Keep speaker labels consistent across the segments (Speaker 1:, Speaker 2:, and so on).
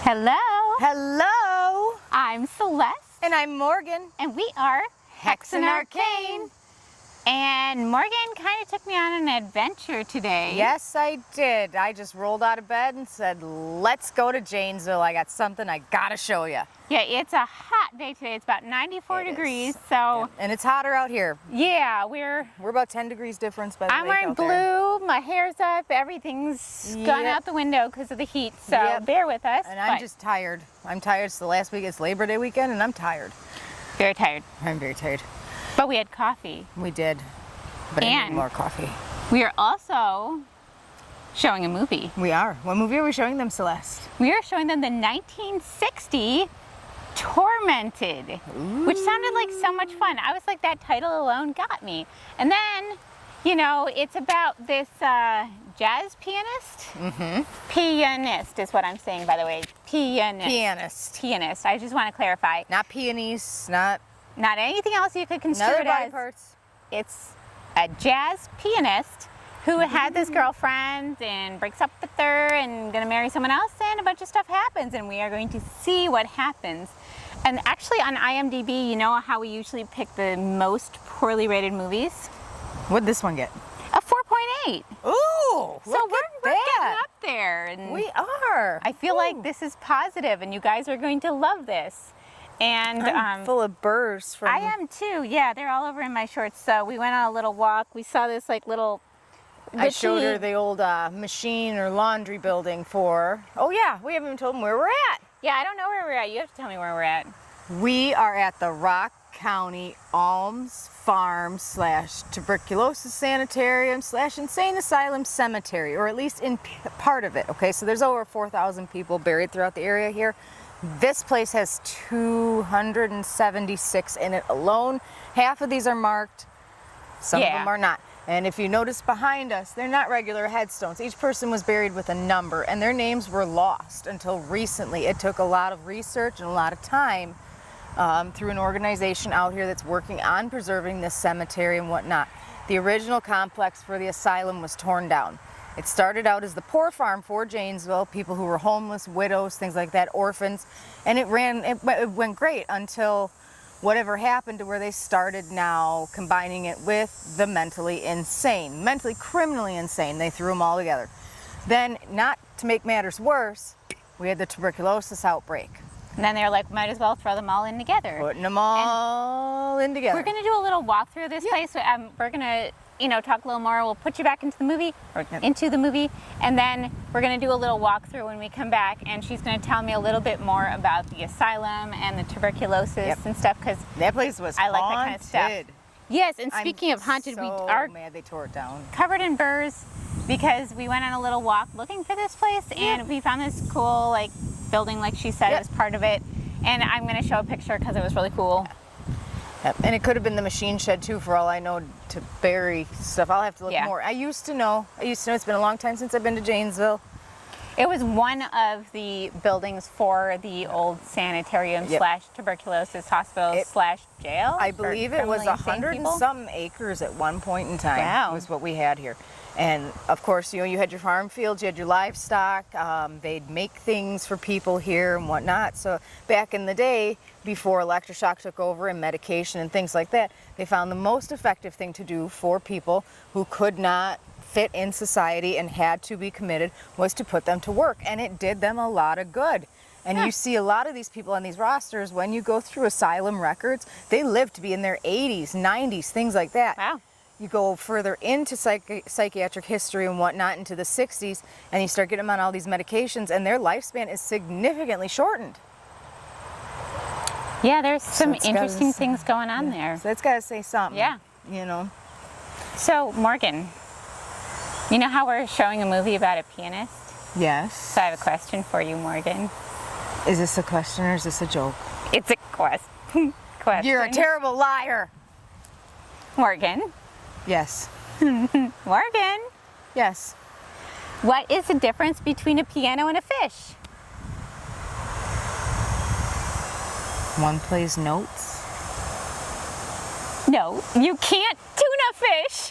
Speaker 1: Hello.
Speaker 2: Hello.
Speaker 1: I'm Celeste.
Speaker 2: And I'm Morgan.
Speaker 1: And we are
Speaker 2: Hexen Arcane.
Speaker 1: And Morgan kind of took me on an adventure today.
Speaker 2: Yes, I did. I just rolled out of bed and said, let's go to Janesville. I got something I gotta show you.
Speaker 1: Yeah, it's a hot day today. It's about 94 degrees. So.
Speaker 2: Yeah. And it's hotter out here.
Speaker 1: Yeah,
Speaker 2: we're about 10 degrees difference by the
Speaker 1: I'm wearing blue, my hair's up, everything's gone out the window because of the heat. So bear with us.
Speaker 2: And I'm just tired. I'm tired. It's the last week. It's Labor Day weekend and I'm tired.
Speaker 1: Very tired.
Speaker 2: I'm very tired.
Speaker 1: But we had coffee.
Speaker 2: We did. But I need more coffee.
Speaker 1: We are also showing a movie.
Speaker 2: We are. What movie are we showing them, Celeste?
Speaker 1: We are showing them the 1960 Tormented, which sounded like so much fun. I was like, that title alone got me. And then, you know, it's about this jazz pianist.
Speaker 2: Mm-hmm.
Speaker 1: Pianist is what I'm saying, by the way. Pianist.
Speaker 2: Pianist.
Speaker 1: Pianist. I just want to clarify.
Speaker 2: Not pianiste, not
Speaker 1: anything else you could construe it as.
Speaker 2: Parts.
Speaker 1: It's a jazz pianist who had this girlfriend and breaks up with her and gonna marry someone else, and a bunch of stuff happens, and we are going to see what happens. And actually on IMDb, you know how we usually pick the most poorly rated movies?
Speaker 2: What'd this one get?
Speaker 1: A 4.8.
Speaker 2: Ooh,
Speaker 1: so we're getting up there. And
Speaker 2: we are.
Speaker 1: I feel like this is positive and you guys are going to love this. And
Speaker 2: I'm full of burrs from...
Speaker 1: I am too, yeah, they're all over in my shorts. So we went on a little walk. We saw this like little...
Speaker 2: I showed her the old machine or laundry building for... Oh yeah, we haven't even told them where we're at.
Speaker 1: Yeah, I don't know where we're at. You have to tell me where we're at.
Speaker 2: We are at the Rock County Alms Farm / Tuberculosis Sanitarium / Insane Asylum Cemetery, or at least in part of it, okay? So there's over 4,000 people buried throughout the area here. This place has 276 in it alone. Half of these are marked, some of them are not. And if you notice behind us, they're not regular headstones. Each person was buried with a number, and their names were lost until recently. It took a lot of research and a lot of time through an organization out here that's working on preserving this cemetery and whatnot. The original complex for the asylum was torn down. It started out as the poor farm for Janesville, people who were homeless, widows, things like that, orphans, and it went great until whatever happened to where they started now combining it with the mentally insane, mentally criminally insane. They threw them all together. Then, not to make matters worse, we had the tuberculosis outbreak.
Speaker 1: And then they were like, might as well throw them all in together.
Speaker 2: Putting them all in together.
Speaker 1: We're going to do a little walkthrough of this place. We're going to, you know, talk a little more. We'll put you back into the movie, and then we're going to do a little walkthrough when we come back, and she's going to tell me a little bit more about the asylum and the tuberculosis and stuff, because
Speaker 2: that place was
Speaker 1: I like that kind of stuff. Yes, and speaking of haunted, we are
Speaker 2: mad they tore it down.
Speaker 1: Covered in burrs because we went on a little walk looking for this place, and we found this cool like building, like she said, as part of it. And I'm going to show a picture because it was really cool.
Speaker 2: Yep. And it could have been the machine shed too, for all I know, to bury stuff. I'll have to look more. I used to know. It's been a long time since I've been to Janesville.
Speaker 1: It was one of the buildings for the old sanitarium / tuberculosis hospital / jail.
Speaker 2: I believe it was 100 and some acres at one point in time.
Speaker 1: Wow.
Speaker 2: Was what we had here. And of course, you know, you had your farm fields, you had your livestock, they'd make things for people here and whatnot. So back in the day, before electroshock took over and medication and things like that, they found the most effective thing to do for people who could not fit in society and had to be committed was to put them to work. And it did them a lot of good. And you see a lot of these people on these rosters, when you go through asylum records, they live to be in their 80s, 90s, things like that.
Speaker 1: Wow.
Speaker 2: You go further into psychiatric history and whatnot, into the 60s, and you start getting them on all these medications, and their lifespan is significantly shortened.
Speaker 1: Yeah, there's some interesting things going on there.
Speaker 2: So that's got to say something.
Speaker 1: Yeah.
Speaker 2: You know.
Speaker 1: So, Morgan, you know how we're showing a movie about a pianist?
Speaker 2: Yes.
Speaker 1: So I have a question for you, Morgan.
Speaker 2: Is this a question or is this a joke?
Speaker 1: It's a question.
Speaker 2: You're a terrible liar.
Speaker 1: Morgan.
Speaker 2: Yes.
Speaker 1: Morgan.
Speaker 2: Yes.
Speaker 1: What is the difference between a piano and a fish?
Speaker 2: One plays notes.
Speaker 1: No, you can't tuna fish.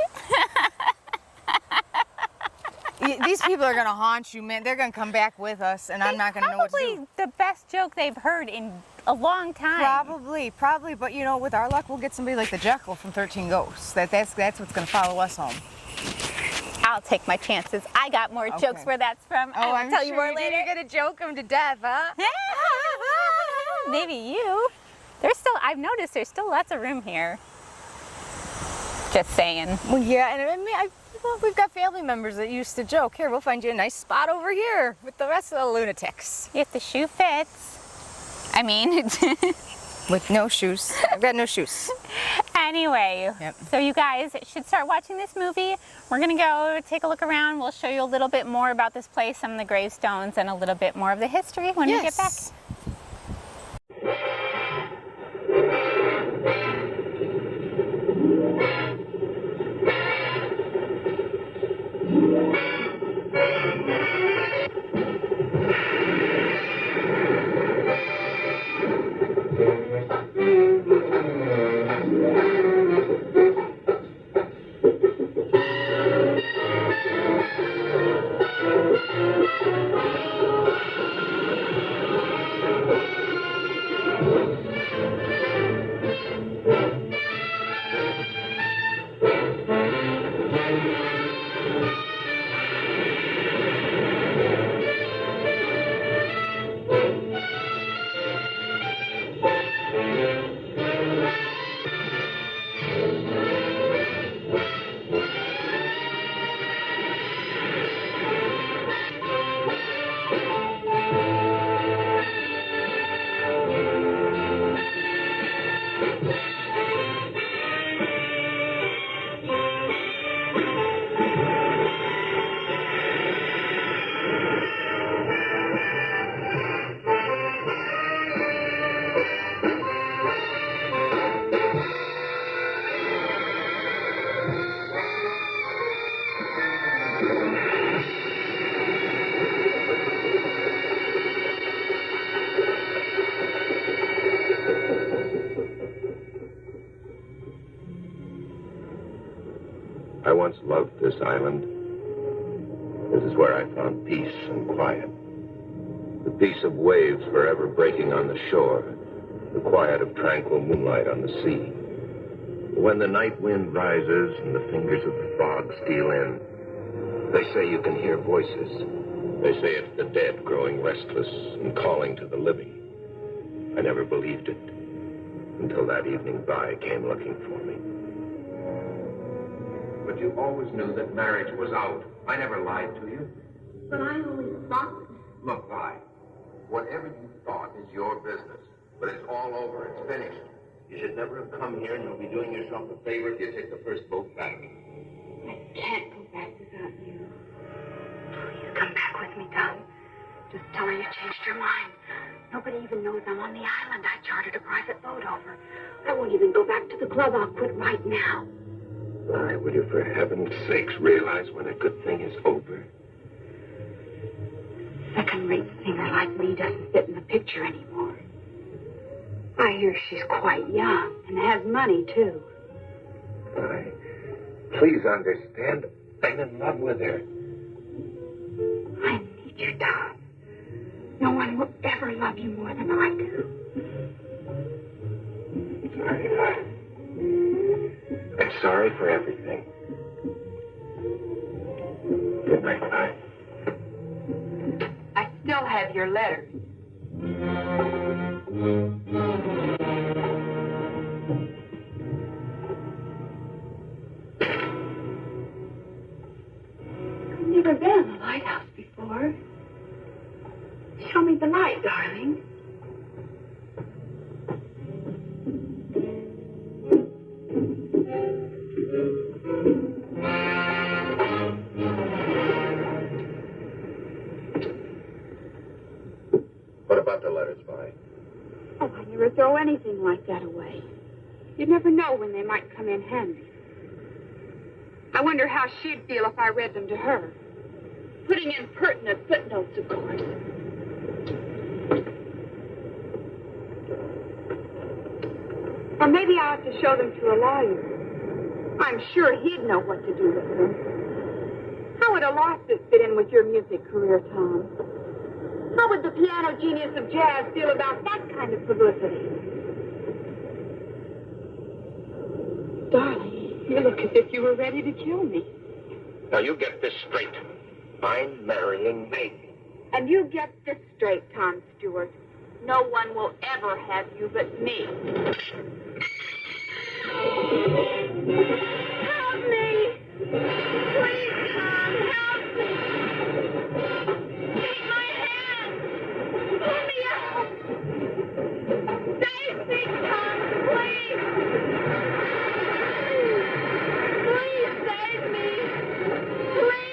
Speaker 2: These people are gonna haunt you, man. They're gonna come back with us, and I'm not gonna know what to do.
Speaker 1: Probably the best joke they've heard in a long time.
Speaker 2: Probably. But you know, with our luck, we'll get somebody like the Jekyll from 13 Ghosts. That's what's gonna follow us home.
Speaker 1: I'll take my chances. I got more jokes where that's from.
Speaker 2: Oh,
Speaker 1: I'll tell you more later.
Speaker 2: You're gonna joke them to death, huh?
Speaker 1: Maybe you. I've noticed there's still lots of room here. Just saying.
Speaker 2: Well, yeah, and I mean, well, we've got family members that used to joke. Here, we'll find you a nice spot over here with the rest of the lunatics.
Speaker 1: If the shoe fits. I mean,
Speaker 2: with no shoes. I've got no shoes.
Speaker 1: Anyway, So you guys should start watching this movie. We're gonna go take a look around. We'll show you a little bit more about this place, some of the gravestones, and a little bit more of the history when we get back.
Speaker 3: I once loved this island. This is where I found peace and quiet. The peace of waves forever breaking on the shore. The quiet of tranquil moonlight on the sea. When the night wind rises and the fingers of the fog steal in, they say you can hear voices. They say it's the dead growing restless and calling to the living. I never believed it until that evening Vi came looking for me. But you always knew that marriage was out. I never lied to you.
Speaker 4: But I always thought...
Speaker 3: Look, Vi, whatever you thought is your business. But it's all over. It's finished. You should never have come here, and you'll be doing yourself a favor if you take the first boat back.
Speaker 4: I can't go back without you. Please come back with me, Tom. Just tell her you changed your mind. Nobody even knows I'm on the island. I chartered a private boat over. I won't even go back to the club. I'll quit right now.
Speaker 3: Why, will you, for heaven's sakes, realize when a good thing is over?
Speaker 4: A second-rate singer like me doesn't fit in the picture anymore. I hear she's quite young and has money, too.
Speaker 3: Please understand, I'm in love with her.
Speaker 4: I need you, Tom. No one will ever love you more than I do.
Speaker 3: Sorry, I'm sorry for everything. Good night, Vi.
Speaker 4: I still have your letters. I've never been in the lighthouse before. Show me the light, darling.
Speaker 3: What about the letters, Vi?
Speaker 4: Oh, I never throw anything like that away. You'd never know when they might come in handy. I wonder how she'd feel if I read them to her. Putting in pertinent footnotes, of course. Or maybe I ought to show them to a lawyer. I'm sure he'd know what to do with them. How would a glasses fit in with your music career, Tom? How would the piano genius of jazz feel about that kind of publicity? Darling, you look as if you were ready to kill me.
Speaker 3: Now, you get this straight. I'm marrying Meg.
Speaker 4: And you get this straight, Tom Stewart. No one will ever have you but me. Help me! Please, Tom, help me! Take my hand! Pull me out! Save me, Tom, please! Please save me! Please!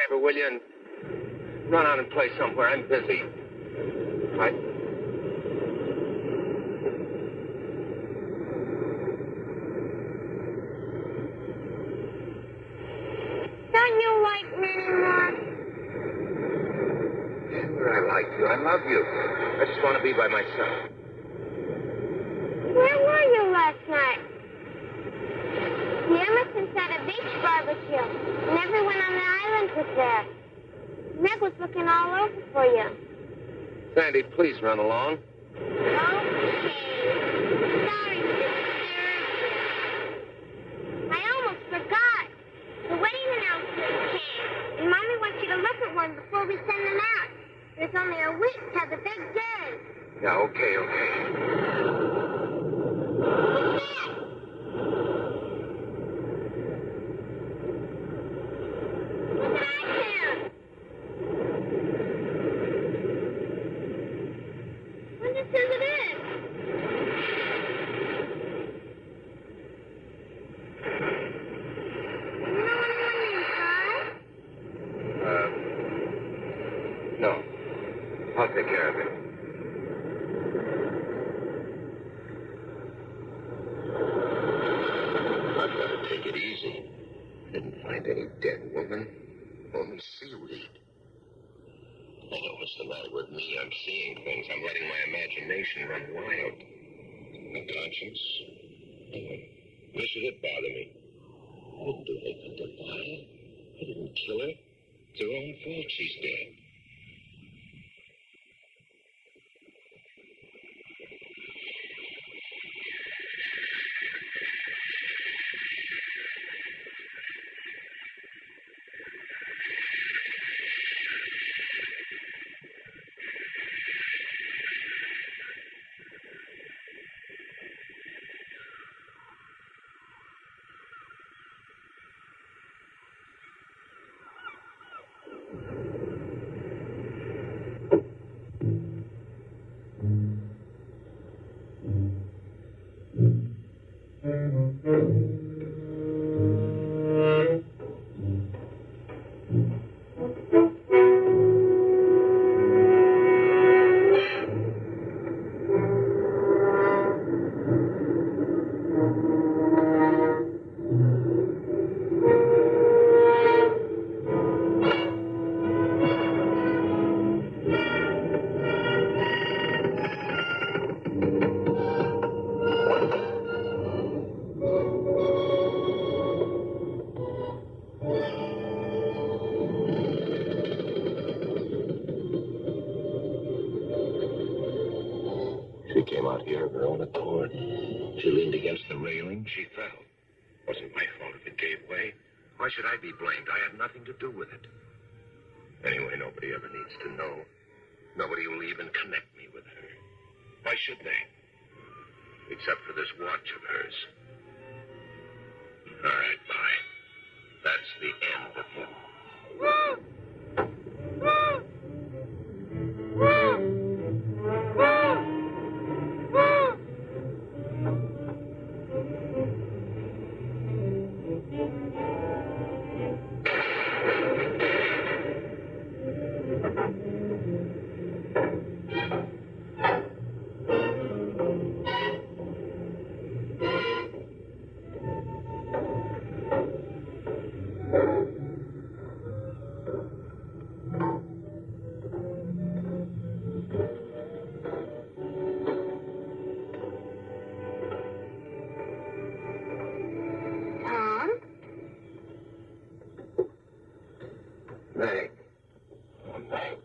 Speaker 3: Will you, and run out and play somewhere? I'm busy.
Speaker 4: Don't you like me anymore?
Speaker 3: Sure, I like you. I love you. I just want to be by myself.
Speaker 4: Where were you last night? The Emersons had a beach barbecue, and everyone on the island was there. Meg was looking all over for you.
Speaker 3: Sandy, please run along.
Speaker 4: Okay. Sorry to disturb you. I almost forgot. The wedding announcements came, and Mommy wants you to look at one before we send them out. There's only a week till the big day.
Speaker 3: Yeah, okay.
Speaker 4: What's that? Look at Arcane. Wonder who it is. You know anyone inside?
Speaker 3: No. I'll take care of it. I've got to take it easy. Didn't find any dead woman. Only seaweed. I know what's the matter with me. I'm seeing things. I'm letting my imagination run wild. My conscience. Why should it bother me? I didn't do anything to Violet. I didn't kill her. It's her own fault she's dead. She came out here of her own accord. She leaned against the railing. She fell. Wasn't my fault if it gave way. Why should I be blamed? I had nothing to do with it. Anyway, nobody ever needs to know. Nobody will even connect me with her. Why should they? Except for this watch of hers. All right, bye. That's the end of him. Meg. Oh, Meg.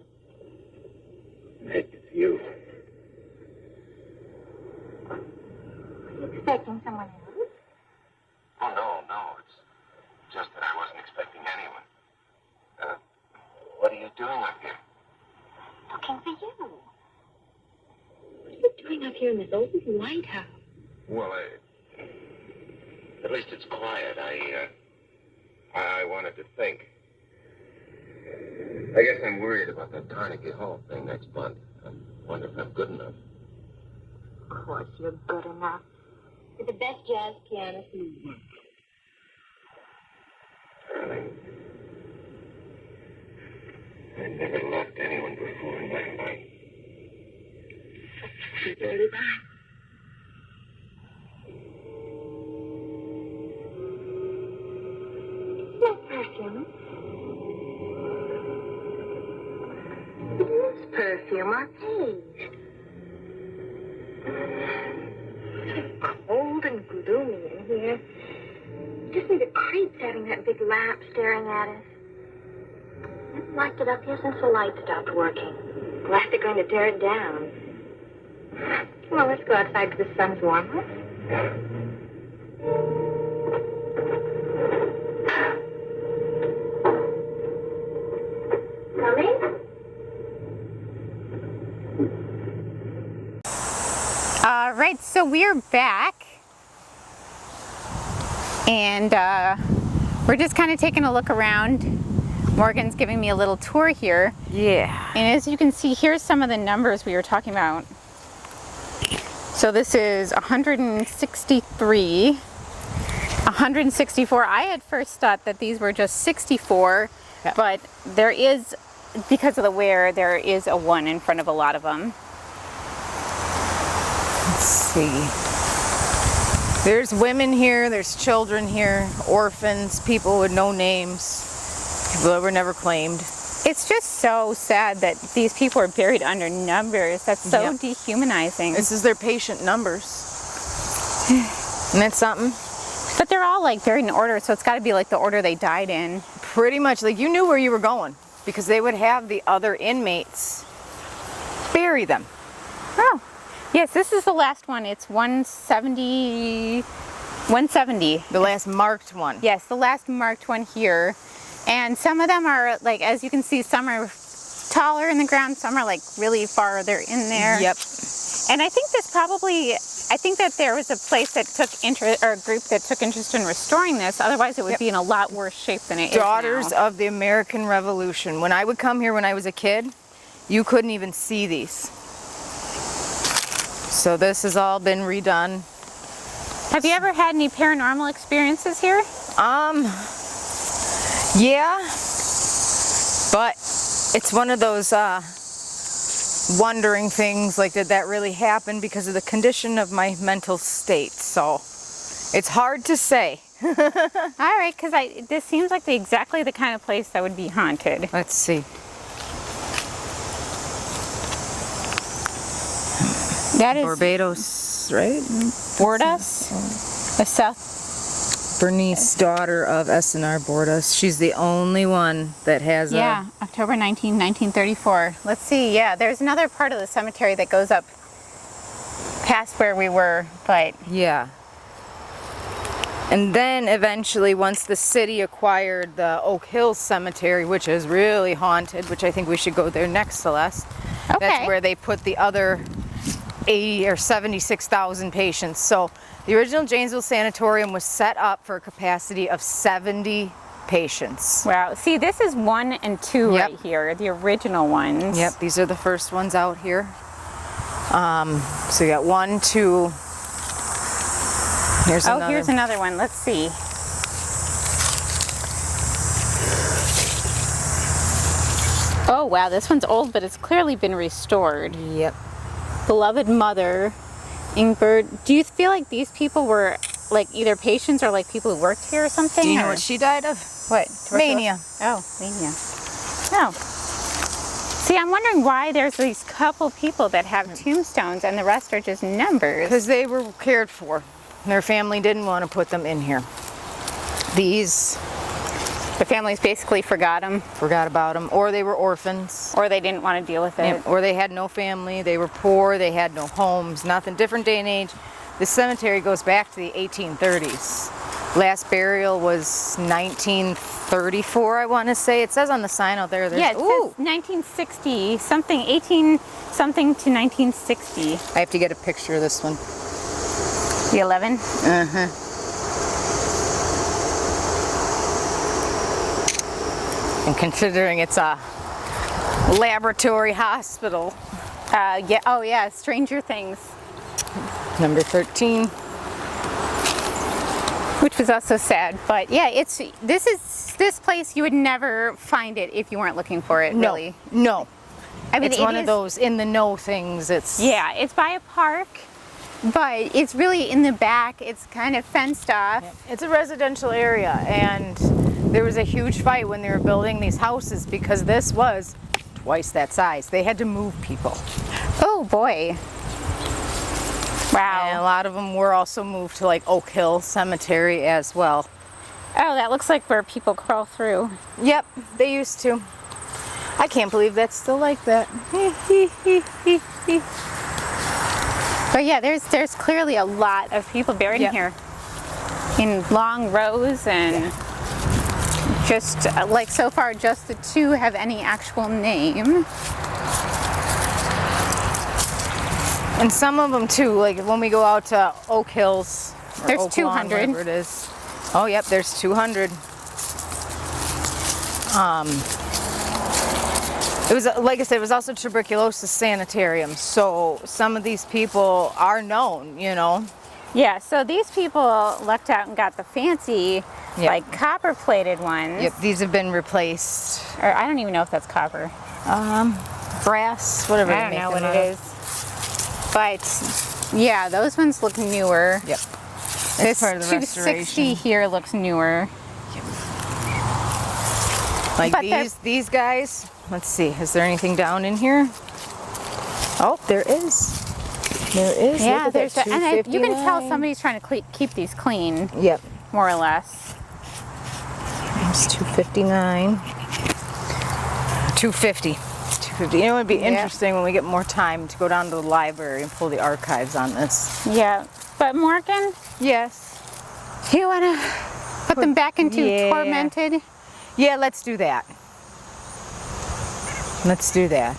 Speaker 3: Meg, it's you.
Speaker 4: Are you expecting someone else?
Speaker 3: Oh, no. It's just that I wasn't expecting anyone. What are you doing up here?
Speaker 4: Looking for you. What are you doing up here in this old lighthouse?
Speaker 3: Well, at least it's quiet. I wanted to think. I guess I'm worried about that Carnegie Hall thing next month. I wonder if I'm good enough.
Speaker 4: Of course you're good enough. You're the best jazz pianist in the world.
Speaker 3: Darling, I never loved anyone before in my life.
Speaker 4: So did I. No perfume. It is perfume or paste. It's cold and gloomy in here. Just need the creeps having that big lamp staring at us. I haven't liked it up here since the light stopped working. Glad they're going to tear it down. Come on, let's go outside till the sun's warmer. Coming?
Speaker 1: All right, so we're back. And we're just kind of taking a look around. Morgan's giving me a little tour here.
Speaker 2: Yeah.
Speaker 1: And as you can see, here's some of the numbers we were talking about. So this is 163, 164. I had first thought that these were just 64,
Speaker 2: yeah.
Speaker 1: But there is, because of the wear, there is a 1 in front of a lot of them.
Speaker 2: Let's see. There's women here, there's children here, orphans, people with no names, people that were never claimed.
Speaker 1: It's just so sad that these people are buried under numbers. That's so
Speaker 2: Yep.
Speaker 1: dehumanizing.
Speaker 2: This is their patient numbers. Isn't that something?
Speaker 1: But they're all like buried in order, so it's got to be like the order they died in.
Speaker 2: Pretty much, like you knew where you were going because they would have the other inmates bury them.
Speaker 1: Oh, yes, this is the last one. It's 170.
Speaker 2: The last marked one.
Speaker 1: Yes, the last marked one here. And some of them are like, as you can see, some are taller in the ground, some are like really farther in there.
Speaker 2: Yep.
Speaker 1: And I think that there was a place that took interest, or a group that took interest in restoring this. Otherwise, it would be in a lot worse shape than it is now.
Speaker 2: Daughters of the American Revolution. When I would come here when I was a kid, you couldn't even see these. So this has all been redone.
Speaker 1: Have you ever had any paranormal experiences here?
Speaker 2: Yeah, but it's one of those wondering things, like did that really happen, because of the condition of my mental state. So it's hard to say.
Speaker 1: All right, because this seems like exactly the kind of place that would be haunted.
Speaker 2: Let's see.
Speaker 1: That is
Speaker 2: Barbados, right?
Speaker 1: Bordas, the South.
Speaker 2: Bernice, daughter of S&R Bordas. She's the only one that has
Speaker 1: Yeah, October 19, 1934. Let's see. Yeah, there's another part of the cemetery that goes up past where we were, but
Speaker 2: Yeah. And then eventually, once the city acquired the Oak Hills Cemetery, which is really haunted, which I think we should go there next, Celeste.
Speaker 1: Okay.
Speaker 2: That's where they put the other 80 or 76,000 patients. So the original Janesville Sanatorium was set up for a capacity of 70 patients.
Speaker 1: wow. See, this is 1 and 2
Speaker 2: Yep.
Speaker 1: right here, the original ones.
Speaker 2: Yep, these are the first ones out here. So you got 1, 2. Here's another.
Speaker 1: Here's another one. Let's see. Oh, wow, this one's old, but it's clearly been restored.
Speaker 2: Yep.
Speaker 1: Beloved Mother, Ingbird. Do you feel like these people were like either patients or like people who worked here or something?
Speaker 2: Do you know
Speaker 1: or-
Speaker 2: what she died of?
Speaker 1: What?
Speaker 2: Mania.
Speaker 1: Oh, mania. Oh. See, I'm wondering why there's these couple people that have tombstones and the rest are just numbers.
Speaker 2: Because they were cared for. Their family didn't want to put them in here. These
Speaker 1: The families basically forgot them,
Speaker 2: forgot about them, or they were orphans,
Speaker 1: or they didn't want to deal with it.
Speaker 2: or they had no family, they were poor, they had no homes, nothing. Different day and age. This cemetery goes back to the 1830s. Last burial was 1934, I want to say. It says on the sign out there.
Speaker 1: Yeah, it says 1960, something, 18 something to 1960.
Speaker 2: I have to get a picture of this one.
Speaker 1: The 11?
Speaker 2: And considering it's a laboratory hospital.
Speaker 1: Yeah. Oh, yeah. Stranger Things,
Speaker 2: Number 13.
Speaker 1: which was also sad. But yeah, this place you would never find it if you weren't looking for it. Really.
Speaker 2: No.
Speaker 1: I mean,
Speaker 2: It's one of those in the know things. It's
Speaker 1: Yeah, it's by a park, but it's really in the back. It's kind of fenced off.
Speaker 2: It's a residential area, and there was a huge fight when they were building these houses because this was twice that size. They had to move people.
Speaker 1: Oh boy. Wow.
Speaker 2: And a lot of them were also moved to like Oak Hill Cemetery as well.
Speaker 1: Oh, that looks like where people crawl through.
Speaker 2: Yep, they used to. I can't believe that's still like that.
Speaker 1: But yeah, there's clearly a lot of people buried in here, in long rows, and just like so far, just the 2 have any actual name.
Speaker 2: And some of them too, like when we go out to Oak Hills, or
Speaker 1: There's
Speaker 2: Oak Lawn,
Speaker 1: 200.
Speaker 2: whatever it is. Oh, yep, there's 200. It was, like I said, it was also tuberculosis sanitarium. So some of these people are known, you know.
Speaker 1: Yeah, so these people lucked out and got the fancy, like copper-plated ones.
Speaker 2: Yep, these have been replaced.
Speaker 1: Or I don't even know if that's copper.
Speaker 2: Brass, whatever.
Speaker 1: I don't know what it is. But yeah, those ones look newer.
Speaker 2: Yep.
Speaker 1: This
Speaker 2: part of the
Speaker 1: 260
Speaker 2: restoration.
Speaker 1: here looks newer.
Speaker 2: Like
Speaker 1: But
Speaker 2: these guys. Let's see, is there anything down in here? Oh, there is. There is.
Speaker 1: Yeah,
Speaker 2: Look at that,
Speaker 1: and you can tell
Speaker 2: 259.
Speaker 1: somebody's trying to keep these clean,
Speaker 2: Yep.
Speaker 1: more or less.
Speaker 2: It's 259. 250. 250. You know, it would be interesting when we get more time to go down to the library and pull the archives on this.
Speaker 1: Yeah, but Morgan,
Speaker 2: Yes.
Speaker 1: do you want to put them back into Tormented?
Speaker 2: Yeah, let's do that. Let's do that.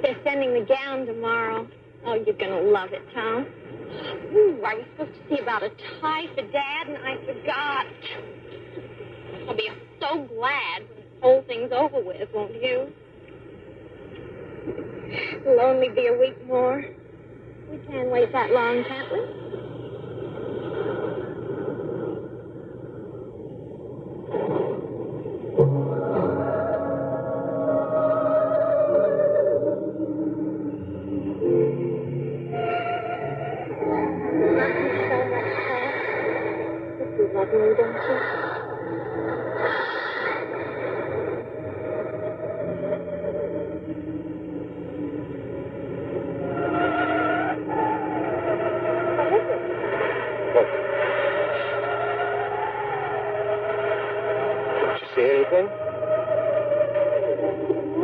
Speaker 4: They're sending the gown tomorrow. Oh, you're gonna love it, Tom. Ooh, I was supposed to see about a tie for Dad, and I forgot. I'll be so glad when this whole thing's over with, won't you? It'll only be a week more. We can't wait that long, can't we?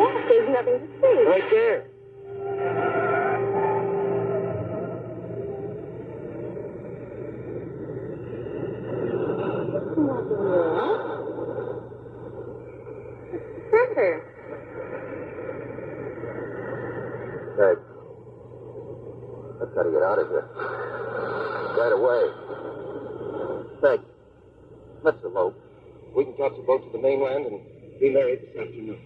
Speaker 4: Look, there's nothing to see.
Speaker 3: Right there.
Speaker 4: Center.
Speaker 3: Meg, I've got to get out of here. Right away. Meg, let's elope. We can catch a boat to the mainland and be married this afternoon.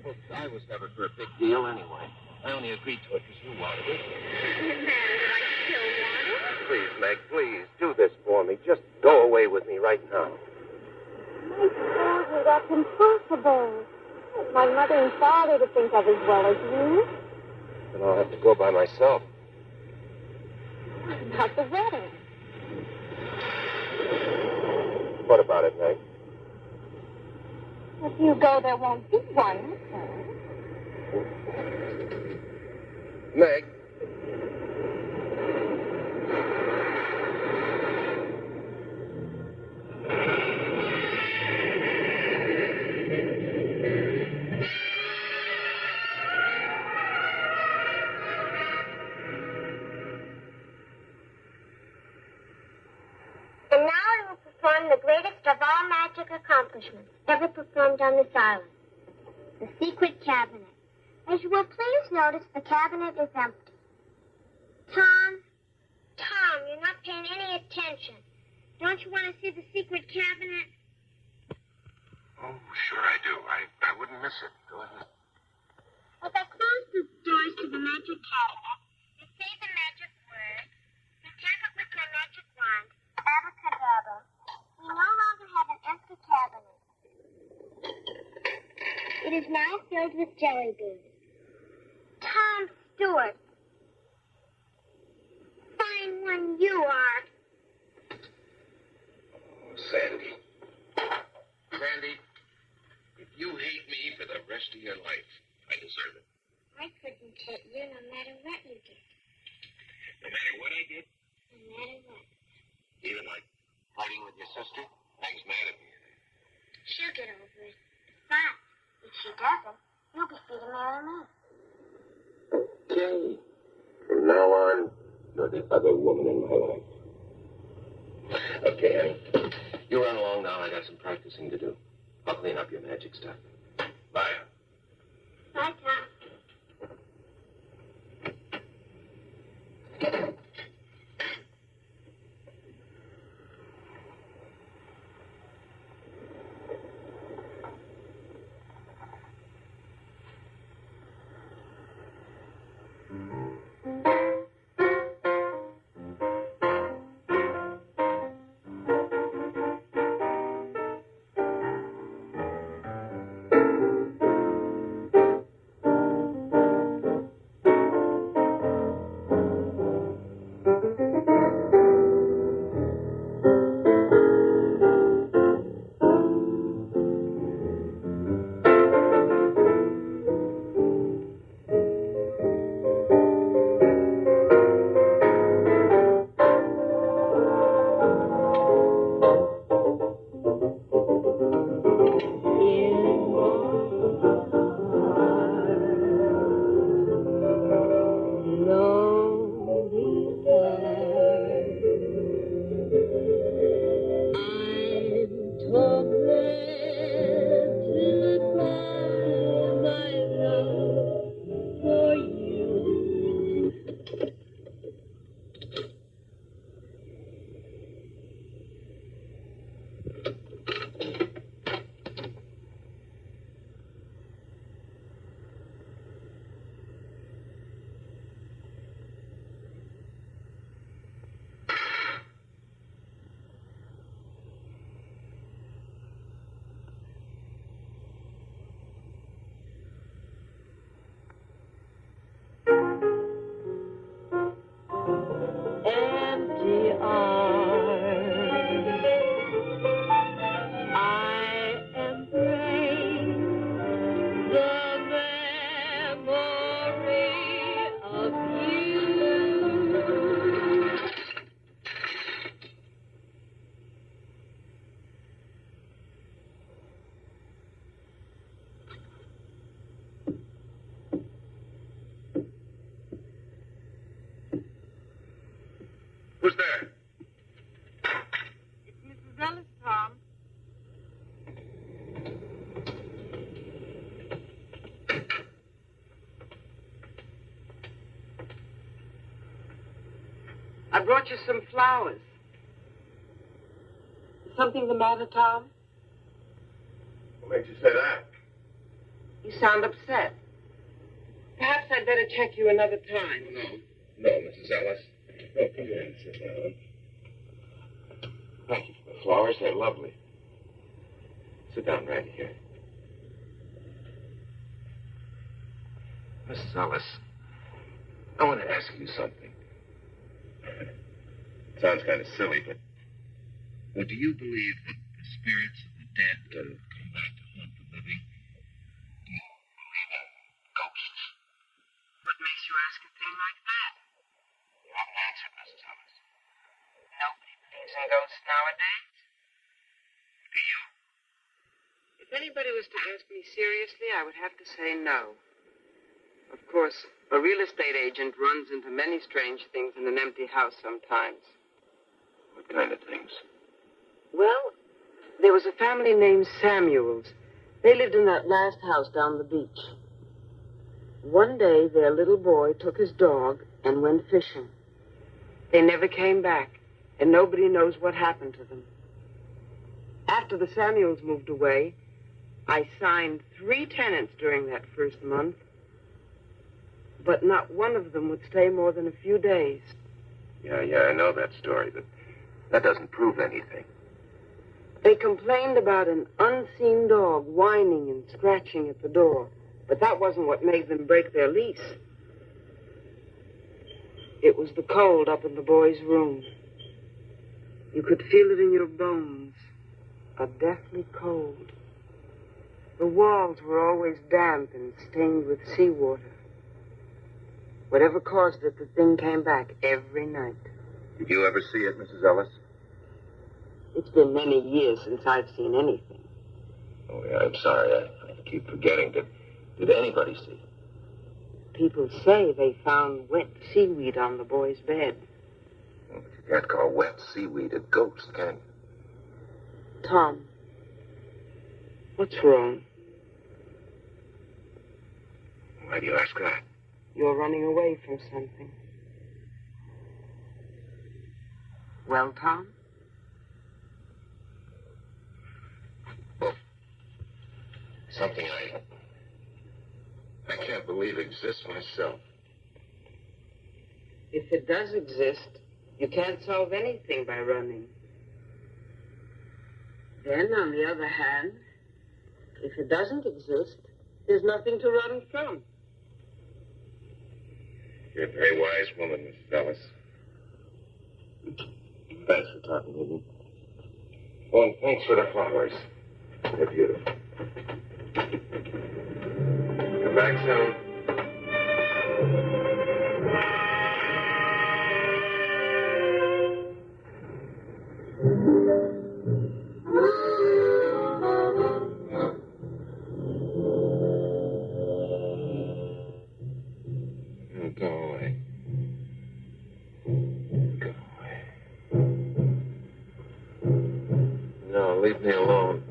Speaker 3: Well, I was never for a big deal anyway. I only agreed to it because you wanted it.
Speaker 4: Doesn't matter that I still want it.
Speaker 3: Please, Meg, please, do this for me. Just go away with me right now.
Speaker 4: My father, that's impossible. My mother and father to think of as well as you.
Speaker 3: Then I'll have to go by myself.
Speaker 4: What about the wedding?
Speaker 3: What about it, Meg?
Speaker 4: If you go, there won't be one.
Speaker 3: Meg.
Speaker 4: And now I will perform the greatest of all magic accomplishments ever performed on this island. The secret cabinet. As you will please notice, the cabinet is empty. Tom, you're not paying any attention. Don't you want to see the secret cabinet?
Speaker 3: Oh, sure I do. I wouldn't miss it. Go ahead.
Speaker 4: As I close the doors to the magic cabinet, you say the magic word, you tap it with my magic wand, abracadabra. We no longer have an empty cabinet. It is now filled with jelly beans. Tom Stewart. Fine one you are.
Speaker 3: Sandy. Sandy, if you hate me for the rest of your life, I deserve it.
Speaker 4: I couldn't hit you no matter what you did.
Speaker 3: No matter what I did?
Speaker 4: No matter what.
Speaker 3: Even like fighting with your sister? Meg's mad at me.
Speaker 4: She'll get over it. But if she doesn't, you'll be free to marry me.
Speaker 3: Okay. From now on, you're the other woman in my life. Okay, honey. You run along now. I got some practicing to do. I'll clean up your magic stuff. Bye.
Speaker 4: Bye, Tom.
Speaker 5: brought you some flowers. Is something the matter, Tom?
Speaker 3: What makes you say that?
Speaker 5: You sound upset. Perhaps I'd better check you another time.
Speaker 3: No, Mrs. Ellis. No, come here and sit down. Thank you for the flowers. They're lovely. Sit down right here. Mrs. Ellis, I want to ask you something. It sounds kind of silly, but do you believe that the spirits of the dead come back to haunt the living? Do you believe in ghosts?
Speaker 5: What makes you ask a thing like that?
Speaker 3: You haven't answered, Mrs. Ellis.
Speaker 5: Nobody believes in ghosts nowadays.
Speaker 3: Do you?
Speaker 5: If anybody was to ask me seriously, I would have to say no. Of course, a real estate agent runs into many strange things in an empty house sometimes.
Speaker 3: What kind of things?
Speaker 5: Well, there was a family named Samuels. They lived in that last house down the beach. One day, their little boy took his dog and went fishing. They never came back, and nobody knows what happened to them. After the Samuels moved away, I signed 3 tenants during that first month, but not one of them would stay more than a few days.
Speaker 3: Yeah, I know that story, but that doesn't prove anything.
Speaker 5: They complained about an unseen dog whining and scratching at the door, but that wasn't what made them break their lease. It was the cold up in the boy's room. You could feel it in your bones, a deathly cold. The walls were always damp and stained with seawater. Whatever caused it, the thing came back every night.
Speaker 3: Did you ever see it, Mrs. Ellis?
Speaker 5: It's been many years since I've seen anything.
Speaker 3: Oh, yeah, I'm sorry. I keep forgetting. Did anybody see it?
Speaker 5: People say they found wet seaweed on the boy's bed.
Speaker 3: Well, but you can't call wet seaweed a ghost, can you?
Speaker 5: Tom, what's wrong?
Speaker 3: Why do you ask that?
Speaker 5: You're running away from something. Well, Tom?
Speaker 3: Something I can't believe exists myself.
Speaker 5: If it does exist, you can't solve anything by running. Then, on the other hand, if it doesn't exist, there's nothing to run from.
Speaker 3: You're a very wise woman, Mrs. Ellis. Thanks for talking with me. Oh, and thanks for the flowers. They're beautiful. Come back soon. Go away. Go away. No, leave me alone.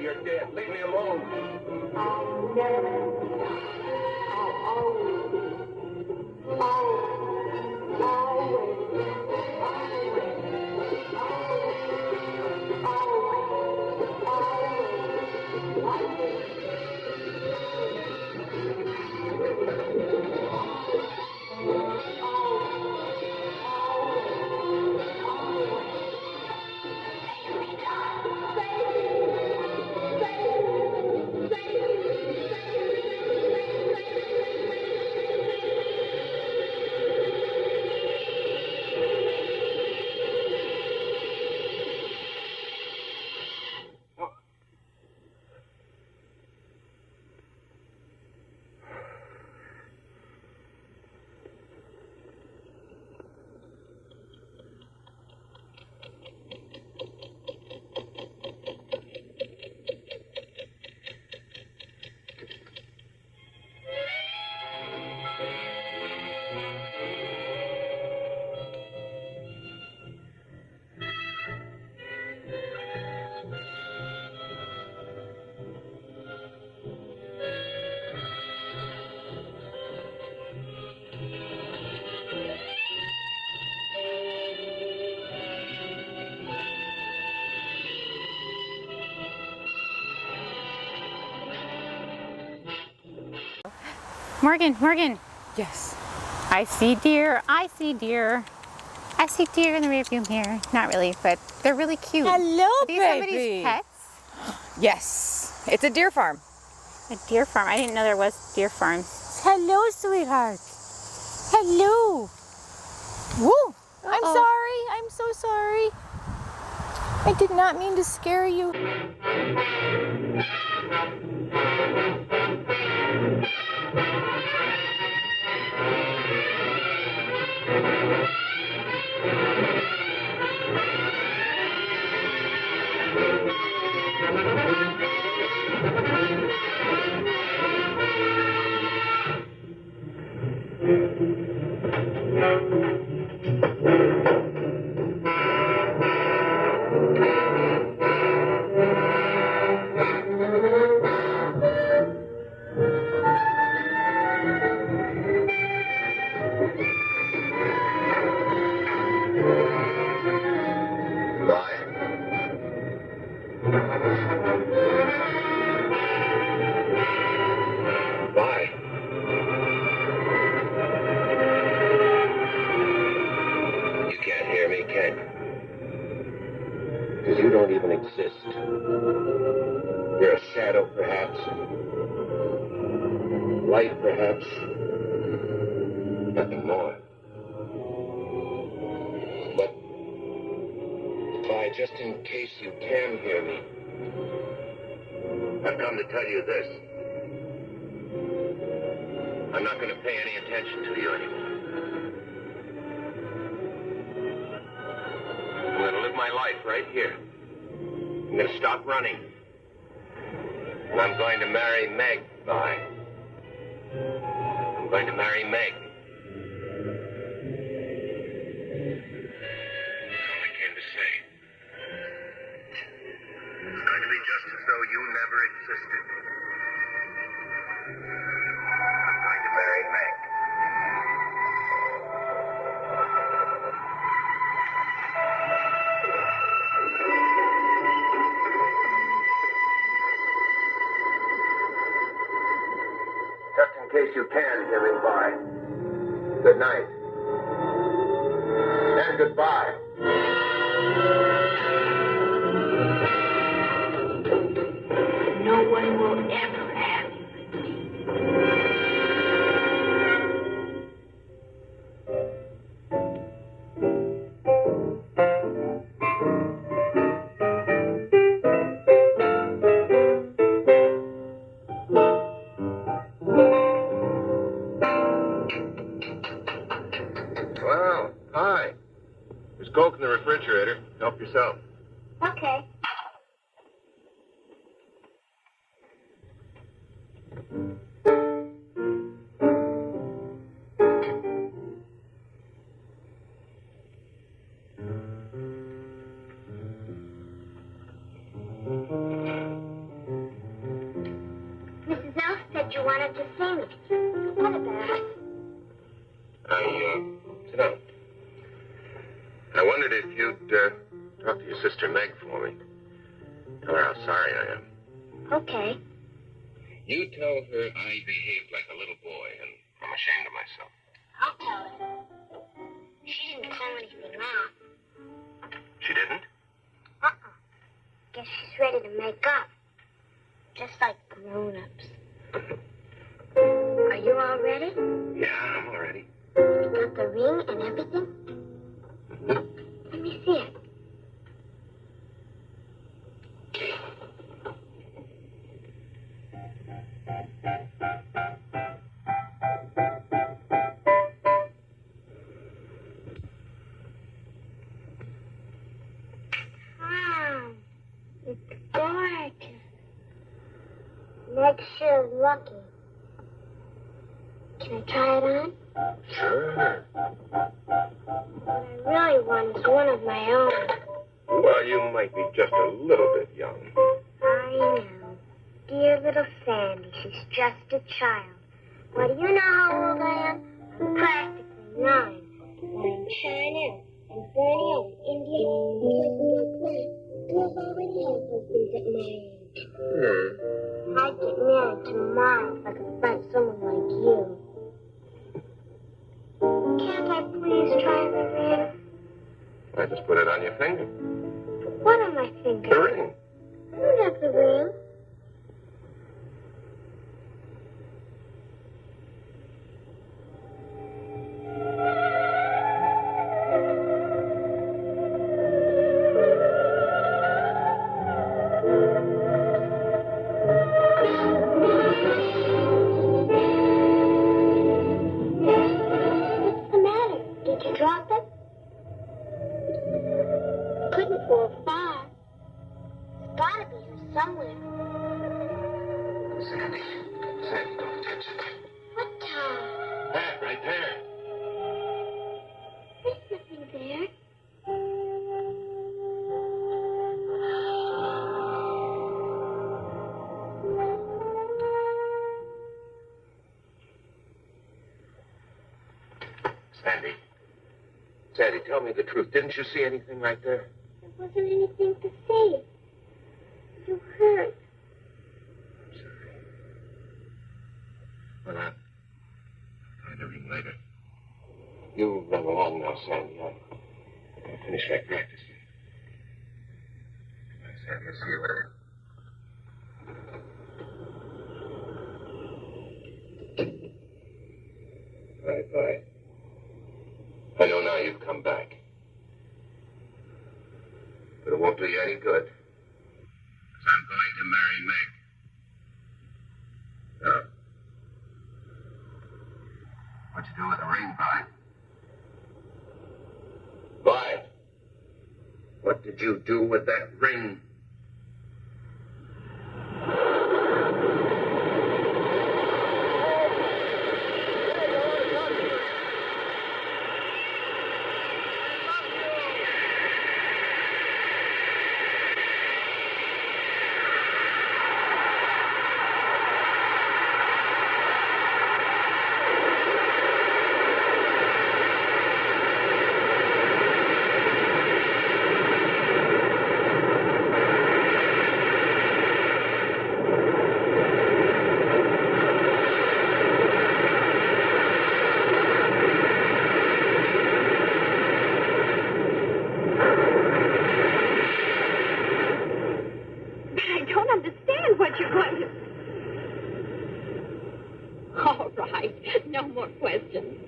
Speaker 3: You're dead. Leave me alone.
Speaker 4: I'll never. I'll always. Always. Always.
Speaker 1: Morgan, Morgan.
Speaker 2: Yes.
Speaker 1: I see deer. I see deer. I see deer in the rearview mirror. Not really, but they're really cute.
Speaker 2: Hello,
Speaker 1: Are these
Speaker 2: baby.
Speaker 1: somebody's pets?
Speaker 2: Yes. It's a deer farm.
Speaker 1: A deer farm. I didn't know there was deer farms. Hello, sweetheart. Hello.
Speaker 2: Woo! I'm sorry. I'm so sorry. I did not mean to scare you.
Speaker 3: Bye. You can't hear me, can you? Because you don't even exist. You're a shadow, perhaps. Light, perhaps. Nothing more. But, just in case you can hear me, I've come to tell you this. I'm not going to pay any attention to you anymore. I'm going to live my life right here. I'm going to stop running. And I'm going to marry Meg. Bye. I'm going to marry Meg. That's all I came to say. It's going to be just as though you never existed. I'm going to marry Meg. Just in case you can hear me, bye. Good night. And goodbye.
Speaker 4: No one will ever have you with me.
Speaker 3: Well, hi. There's Coke in the refrigerator. Help yourself.
Speaker 4: Okay. Mrs. Elf said you wanted to see me. What about?
Speaker 3: Sit down. I wondered if you'd talk to your sister Meg for me. Tell her how sorry I am.
Speaker 4: Okay.
Speaker 3: You tell her I behaved like a little boy, and I'm ashamed of myself.
Speaker 4: I'll tell her. She didn't call anything out.
Speaker 3: She didn't?
Speaker 4: Guess she's ready to make up. Just like grown-ups. Are you all ready?
Speaker 3: Yeah, I'm all ready.
Speaker 4: You got the ring and everything? Let me see it. Wow, it's gorgeous. Meg sure is lucky. Can I try it on?
Speaker 3: Sure.
Speaker 4: What I really want is one of my own.
Speaker 3: Well, you might be just a little bit young.
Speaker 4: I know. Dear little Sandy, she's just a child. Well, do you know how old I am? I'm practically 9. We're in China and Borneo and India and places like that. Girls already have husbands at my age. I'd get married tomorrow if I could find someone like you. going?
Speaker 3: Sandy. Sandy, don't touch it.
Speaker 4: What, Tom?
Speaker 3: That right there.
Speaker 4: There's nothing there.
Speaker 3: Sandy. Sandy, tell me the truth. Didn't you see anything right there?
Speaker 4: There wasn't anything to see. You hurt.
Speaker 3: I'm sorry. Well, I'll find a ring later. You run along now, Sandy. I'll finish my practice. Bye, Sandy. I'll see you later. Bye-bye. I know now you've come back. But it won't do you any good. Because I'm going to marry Meg. Now, what'd you do with the ring, Vi? Vi, what did you do with that ring?
Speaker 4: All right. No more questions.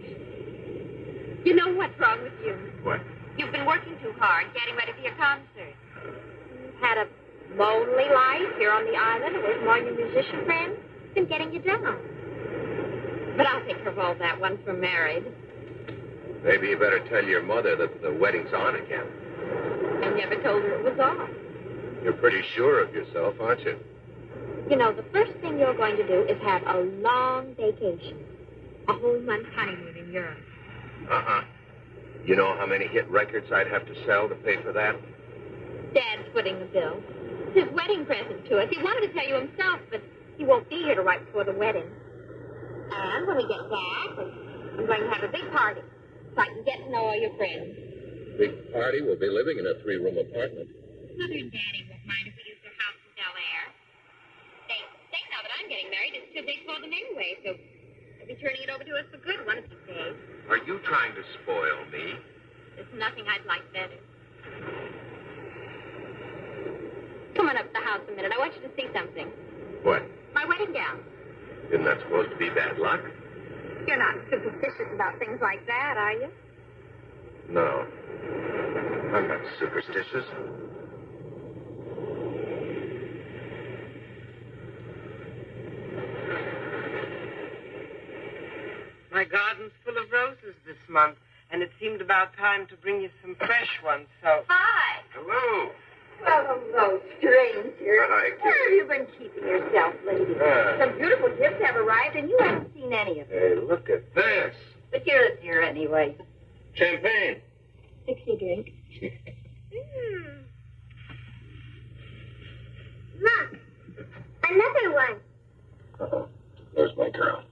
Speaker 4: You know what's wrong with you?
Speaker 3: What?
Speaker 4: You've been working too hard, getting ready for your concert. You've had a lonely life here on the island away from all your musician friends. It's been getting you down. But I'll take care of all that once we're married.
Speaker 3: Maybe you better tell your mother that the wedding's on again.
Speaker 4: I never told her it was off.
Speaker 3: You're pretty sure of yourself, aren't you?
Speaker 4: You know, the first thing you're going to do is have a long vacation. A whole month honeymoon in Europe.
Speaker 3: Uh-uh. You know how many hit records I'd have to sell to pay for that?
Speaker 4: Dad's footing the bill. It's his wedding present to us. He wanted to tell you himself, but he won't be here till right before the wedding. And when we get back, I'm going to have a big party so I can get to know all your friends.
Speaker 3: Big party? We'll be living in a 3-room apartment.
Speaker 4: Mother and Daddy won't mind if we use their house in Bel Air. They know that I'm getting married. It's too big for them anyway, so they'll be turning it over to us for good one of these days.
Speaker 3: Are you trying to spoil me?
Speaker 4: There's nothing I'd like better. Come on up to the house a minute. I want you to see something.
Speaker 3: What?
Speaker 4: My wedding gown.
Speaker 3: Isn't that supposed to be bad luck?
Speaker 4: You're not superstitious about things like that, are you?
Speaker 3: No. I'm not superstitious.
Speaker 5: My garden's full of roses this month, and it seemed about time to bring you some fresh ones, so...
Speaker 4: Hi.
Speaker 3: Hello.
Speaker 4: Well, hello, stranger.
Speaker 3: Hi, Kitty.
Speaker 4: Where have you been keeping yourself, lady? Some beautiful gifts have arrived, and you haven't seen any of them.
Speaker 3: Hey, look at this.
Speaker 4: But you're a dear anyway.
Speaker 3: Champagne.
Speaker 4: Fix your drink. Look, another one.
Speaker 3: Uh-oh. There's my girl.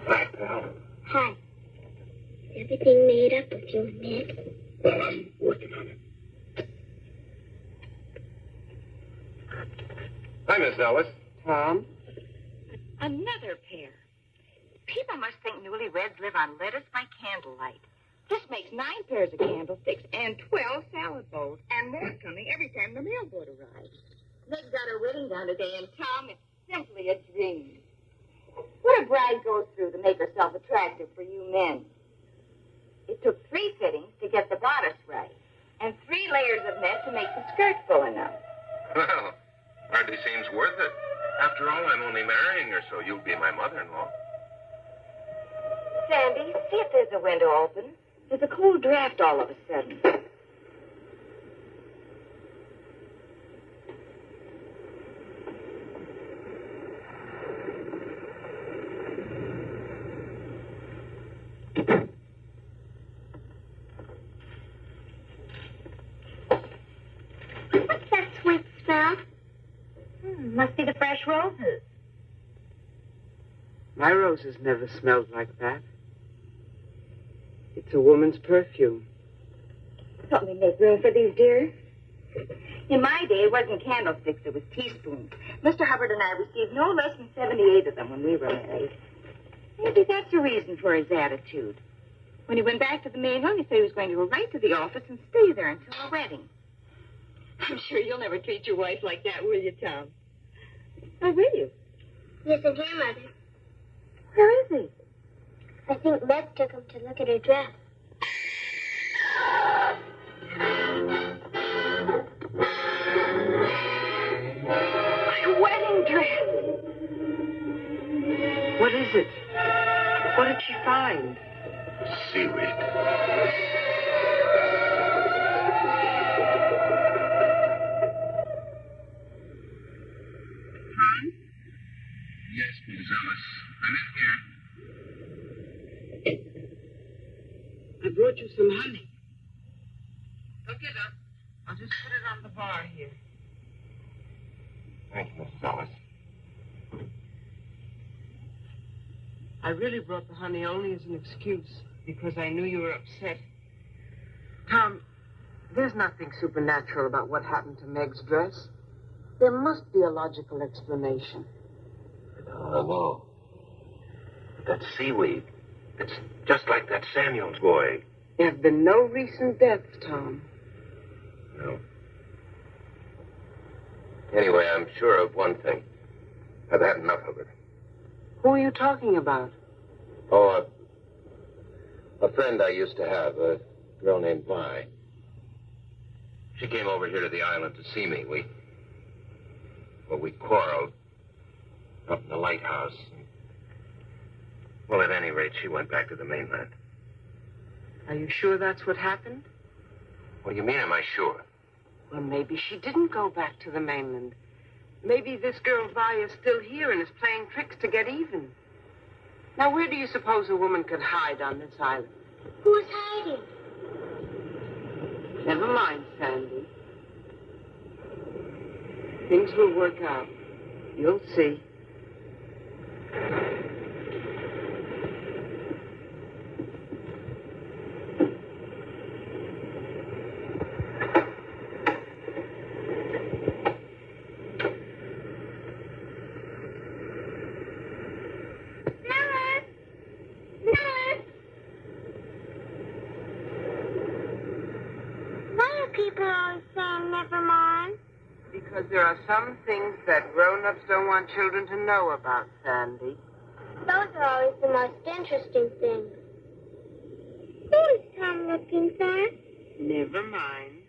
Speaker 3: Hi, pal.
Speaker 4: Hi. Is everything made up with you and Ned?
Speaker 3: Well, I'm working on it. Hi, Miss Ellis.
Speaker 5: Tom?
Speaker 6: Another pair. People must think newlyweds live on lettuce by candlelight. This makes 9 pairs of candlesticks and 12 salad bowls, and more coming every time the mailboat arrives. Meg got her wedding gown today, and Tom, it's simply a dream. What a bride goes through to make herself attractive for you men. It took 3 fittings to get the bodice right, and 3 layers of net to make the skirt full enough.
Speaker 3: Well, hardly seems worth it. After all, I'm only marrying her, so you'll be my mother-in-law.
Speaker 6: Sandy, see if there's a window open. There's a cold draft all of a sudden. Must be the fresh roses.
Speaker 5: My roses never smelled like that. It's a woman's perfume.
Speaker 6: Thought we'd make room for these, dear. In my day, it wasn't candlesticks, it was teaspoons. Mr. Hubbard and I received no less than 78 of them when we were married. Maybe that's the reason for his attitude. When he went back to the mainland, he said he was going to go right to the office and stay there until our wedding. I'm sure you'll never treat your wife like that, will you, Tom? Or will you?
Speaker 7: Yes, I'm here, Mother.
Speaker 6: Where is he?
Speaker 7: I think Les took him to look at her dress.
Speaker 6: My wedding dress!
Speaker 5: What is it? What did she find?
Speaker 3: Seaweed. Yes, Mrs. Ellis. I'm in here.
Speaker 5: I brought you some honey. Look it up. I'll just put it on the bar here.
Speaker 3: Thank you, Mrs. Ellis.
Speaker 5: I really brought the honey only as an excuse, because I knew you were upset. Tom, there's nothing supernatural about what happened to Meg's dress. There must be a logical explanation.
Speaker 3: I know. That's Seaweed. It's just like that Samuels boy.
Speaker 5: There have been no recent deaths, Tom.
Speaker 3: No. Anyway, I'm sure of one thing. I've had enough of it.
Speaker 5: Who are you talking about?
Speaker 3: Oh, a friend I used to have, a girl named Vi. She came over here to the island to see me. We quarreled up in the lighthouse. Well, at any rate, she went back to the mainland.
Speaker 5: Are you sure that's what happened?
Speaker 3: What do you mean, am I sure?
Speaker 5: Well, maybe she didn't go back to the mainland. Maybe this girl Vi is still here and is playing tricks to get even. Now, where do you suppose a woman could hide on this island?
Speaker 7: Who's hiding?
Speaker 5: Never mind, Sandy. Things will work out. You'll see.
Speaker 7: People always saying never mind.
Speaker 5: Because there are some things that grown-ups don't want children to know about, Sandy.
Speaker 7: Those are always the most interesting things. Who is Tom looking for?
Speaker 5: Never mind.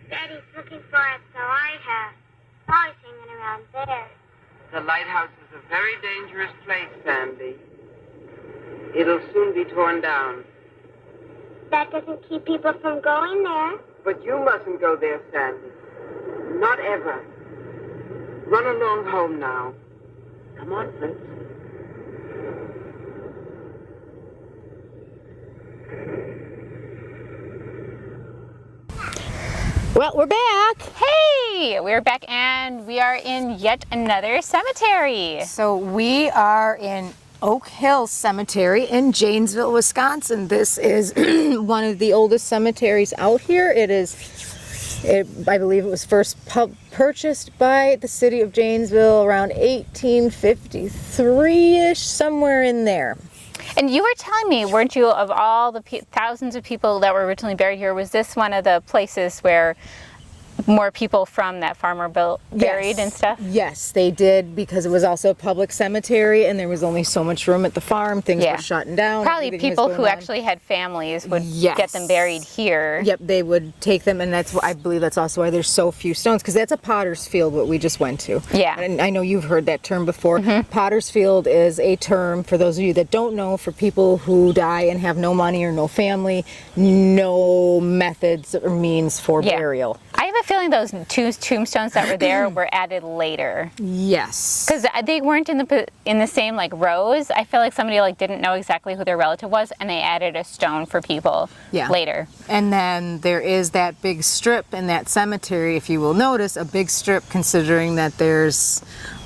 Speaker 7: Daddy's looking for us, so I have. Always hanging around there.
Speaker 5: The lighthouse is a very dangerous place, Sandy. It'll soon be torn down.
Speaker 7: That doesn't keep people from going there.
Speaker 5: But you mustn't go there, Sandy. Not ever. Run along home now. Come on, Fritz.
Speaker 2: Well, we're back.
Speaker 1: Hey, we're back and we are in yet another cemetery.
Speaker 2: So we are in Oak Hill Cemetery in Janesville, Wisconsin. This is one of the oldest cemeteries out here. I believe it was first purchased by the city of Janesville around 1853-ish, somewhere in there.
Speaker 1: And you were telling me, weren't you, of all the thousands of people that were originally buried here, was this one of the places where more people from that farmer buried and stuff?
Speaker 2: Yes, they did, because it was also a public cemetery and there was only so much room at the farm. Things were shutting down.
Speaker 1: Probably people who actually had families would get them buried here.
Speaker 2: Yep, they would take them, and I believe that's also why there's so few stones, because that's a potter's field, what we just went to.
Speaker 1: Yeah.
Speaker 2: And I know you've heard that term before. Potter's field is a term, for those of you that don't know, for people who die and have no money or no family, no methods or means for burial.
Speaker 1: I have a feeling those two tombstones that were there were added later.
Speaker 2: Yes.
Speaker 1: Because they weren't in the same like rows. I feel like somebody like didn't know exactly who their relative was, and they added a stone for people later.
Speaker 2: And then there is that big strip in that cemetery, if you will notice, a big strip considering that there's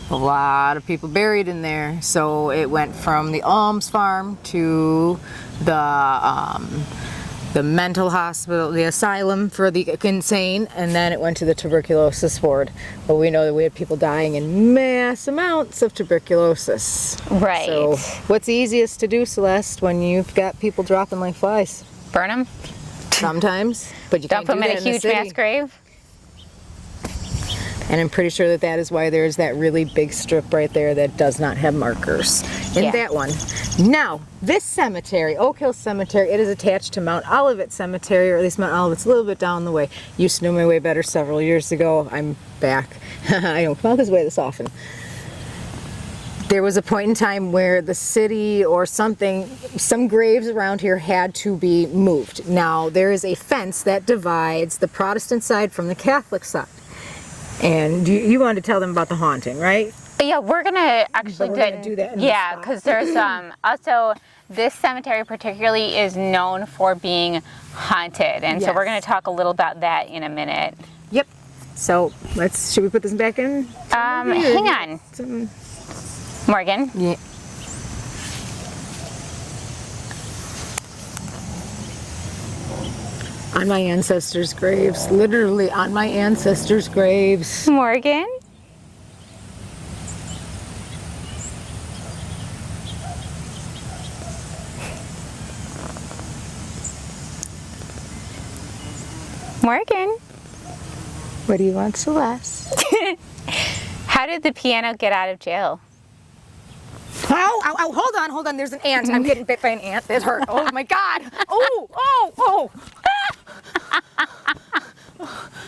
Speaker 2: a lot of people buried in there. So it went from the alms farm to the mental hospital, the asylum for the insane, and then it went to the tuberculosis ward. But we know that we had people dying in mass amounts of tuberculosis.
Speaker 1: Right.
Speaker 2: So what's easiest to do, Celeste, when you've got people dropping like flies?
Speaker 1: Burn them?
Speaker 2: Sometimes, but you
Speaker 1: Don't
Speaker 2: can't
Speaker 1: put
Speaker 2: do
Speaker 1: them
Speaker 2: that
Speaker 1: in a huge mass grave?
Speaker 2: And I'm pretty sure that that is why there's that really big strip right there that does not have markers in that one. Now, this cemetery, Oak Hill Cemetery, it is attached to Mount Olivet Cemetery, or at least Mount Olivet's a little bit down the way. Used to know my way better several years ago. I'm back. I don't come out this way this often. There was a point in time where the city or something, some graves around here had to be moved. Now, there is a fence that divides the Protestant side from the Catholic side. And you wanted to tell them about the haunting, right?
Speaker 1: Yeah, we're gonna actually
Speaker 2: do that.
Speaker 1: Yeah, because there's also this cemetery particularly is known for being haunted, and so we're gonna talk a little about that in a minute.
Speaker 2: Yep. So should we put this back in?
Speaker 1: Hang on, Morgan.
Speaker 2: Yeah. On my ancestors' graves, literally on my ancestors' graves.
Speaker 1: Morgan? Morgan?
Speaker 2: What do you want, Celeste?
Speaker 1: How did the piano get out of jail?
Speaker 2: Ow, ow, ow, hold on, there's an ant. I'm getting bit by an ant. It hurt. Oh my God. Oh.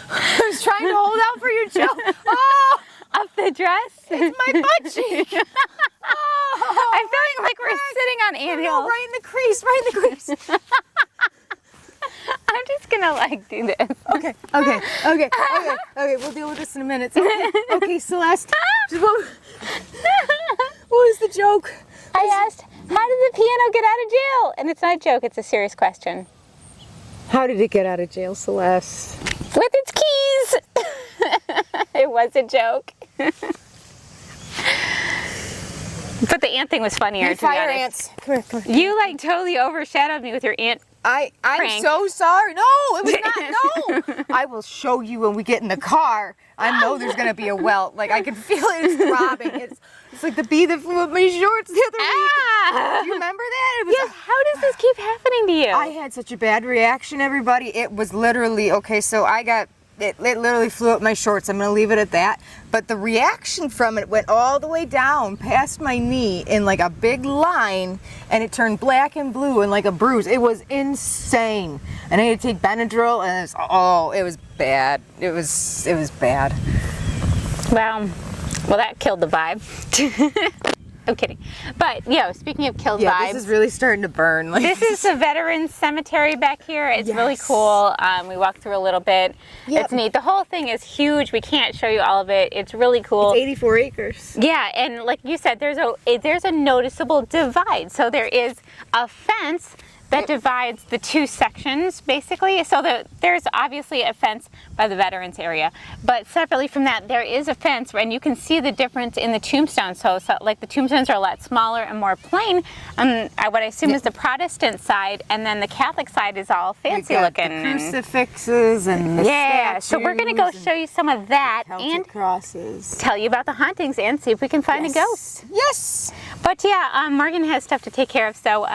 Speaker 2: I was trying to hold out for your joke. Oh,
Speaker 1: Up the dress?
Speaker 2: it's my butt cheek. Oh,
Speaker 1: I'm feeling like we're sitting on anthill.
Speaker 2: no, right in the crease.
Speaker 1: I'm just gonna like do this.
Speaker 2: Okay, we'll deal with this in a minute. Okay, Celeste. What was the joke?
Speaker 1: I asked, how did the piano get out of jail? And it's not a joke, it's a serious question.
Speaker 2: How did it get out of jail, Celeste?
Speaker 1: With its keys! It was a joke. But the ant thing was funnier, to be
Speaker 2: Fire
Speaker 1: honest.
Speaker 2: ants. Come here.
Speaker 1: You like totally overshadowed me with your ant.
Speaker 2: I'm
Speaker 1: prank.
Speaker 2: so sorry. No, it was not. No. I will show you when we get in the car. I know there's going to be a welt. Like, I can feel it. It's throbbing. It's like the bee that flew up my shorts the other week. Do you remember that? It was
Speaker 1: Yes, how does this keep happening to you?
Speaker 2: I had such a bad reaction, everybody. It was literally, okay, so it literally flew up my shorts. I'm going to leave it at that. But the reaction from it went all the way down past my knee in like a big line, and it turned black and blue and like a bruise. It was insane. And I had to take Benadryl, and it was bad. It was bad.
Speaker 1: Well, that killed the vibe. I'm kidding. But, speaking of killed vibes.
Speaker 2: This is really starting to burn. Like,
Speaker 1: this is the Veterans Cemetery back here. It's really cool. We walked through a little bit. Yep. It's neat. The whole thing is huge. We can't show you all of it. It's really cool.
Speaker 2: It's 84 acres.
Speaker 1: Yeah, and like you said, there's a noticeable divide. So there is a fence that divides the two sections, basically. So there's obviously a fence by the veterans area, but separately from that, there is a fence, and you can see the difference in the tombstones. So like the tombstones are a lot smaller and more plain. What I assume is the Protestant side, and then the Catholic side is all fancy looking.
Speaker 2: The crucifixes and the statues.
Speaker 1: So we're gonna go show you some of that and
Speaker 2: crosses.
Speaker 1: Tell you about the hauntings and see if we can find a ghost.
Speaker 2: Yes.
Speaker 1: But Morgan has stuff to take care of, so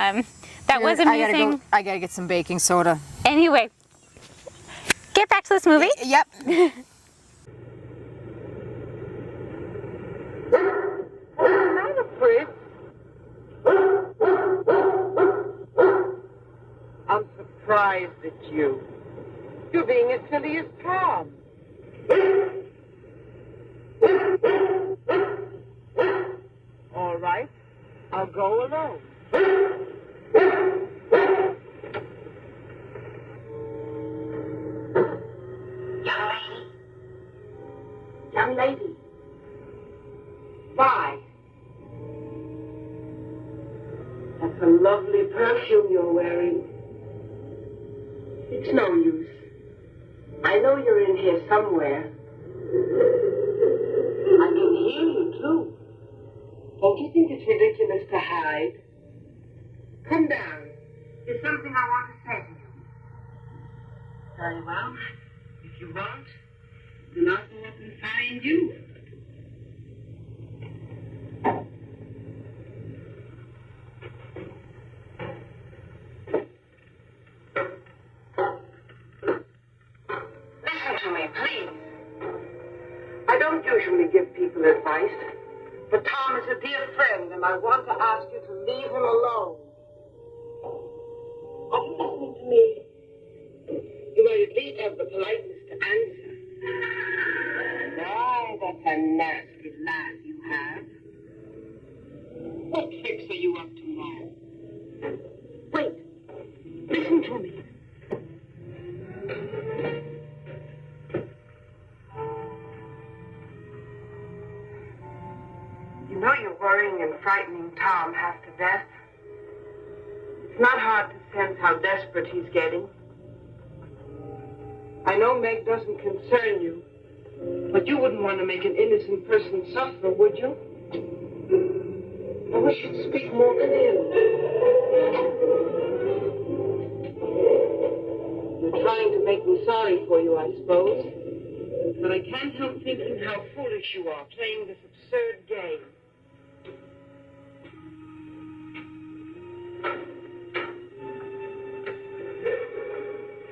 Speaker 1: that was amazing.
Speaker 2: I gotta get some baking soda.
Speaker 1: Anyway, get back to this movie.
Speaker 2: Yep.
Speaker 5: Not a Fritz. I'm surprised at you. You're being as silly as Tom. All right, I'll go alone.
Speaker 4: Young lady,
Speaker 5: Young lady. Why? That's a lovely perfume you're wearing. It's no use. I know you're in here somewhere. I can hear you, too. Don't you think it's ridiculous to hide? Come down. There's something I want to say to you. Very well. If you won't, then I'll go up and find you. Listen to me, please. I don't usually give people advice, but Tom is a dear friend, and I want to ask you to leave him alone. Are you listening to me? You might at least have the politeness to answer. My, that's a nasty laugh you have. What tricks are you up to now? Wait. Listen to me. You know you're worrying and frightening Tom half to death. It's not hard to sense how desperate he's getting. I know Meg doesn't concern you, but you wouldn't want to make an innocent person suffer, would you? I wish you'd speak more clearly. You're trying to make me sorry for you, I suppose. But I can't help thinking how foolish you are playing this absurd game.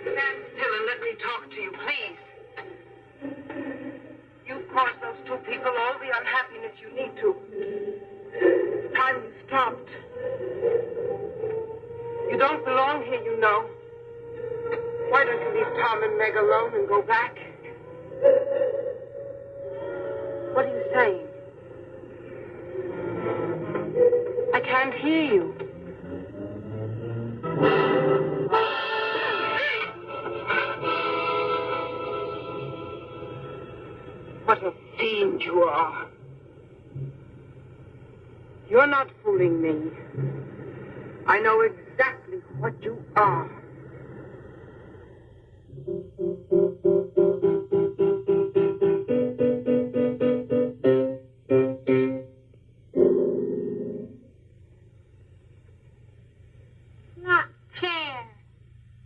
Speaker 5: Stand still and let me talk to you, please. You've caused those two people all the unhappiness you need to. It's time you stopped. You don't belong here, you know. Why don't you leave Tom and Meg alone and go back? What are you saying? I can't hear you. What a fiend you are. You're not fooling me. I know exactly what you are.
Speaker 7: Not fair.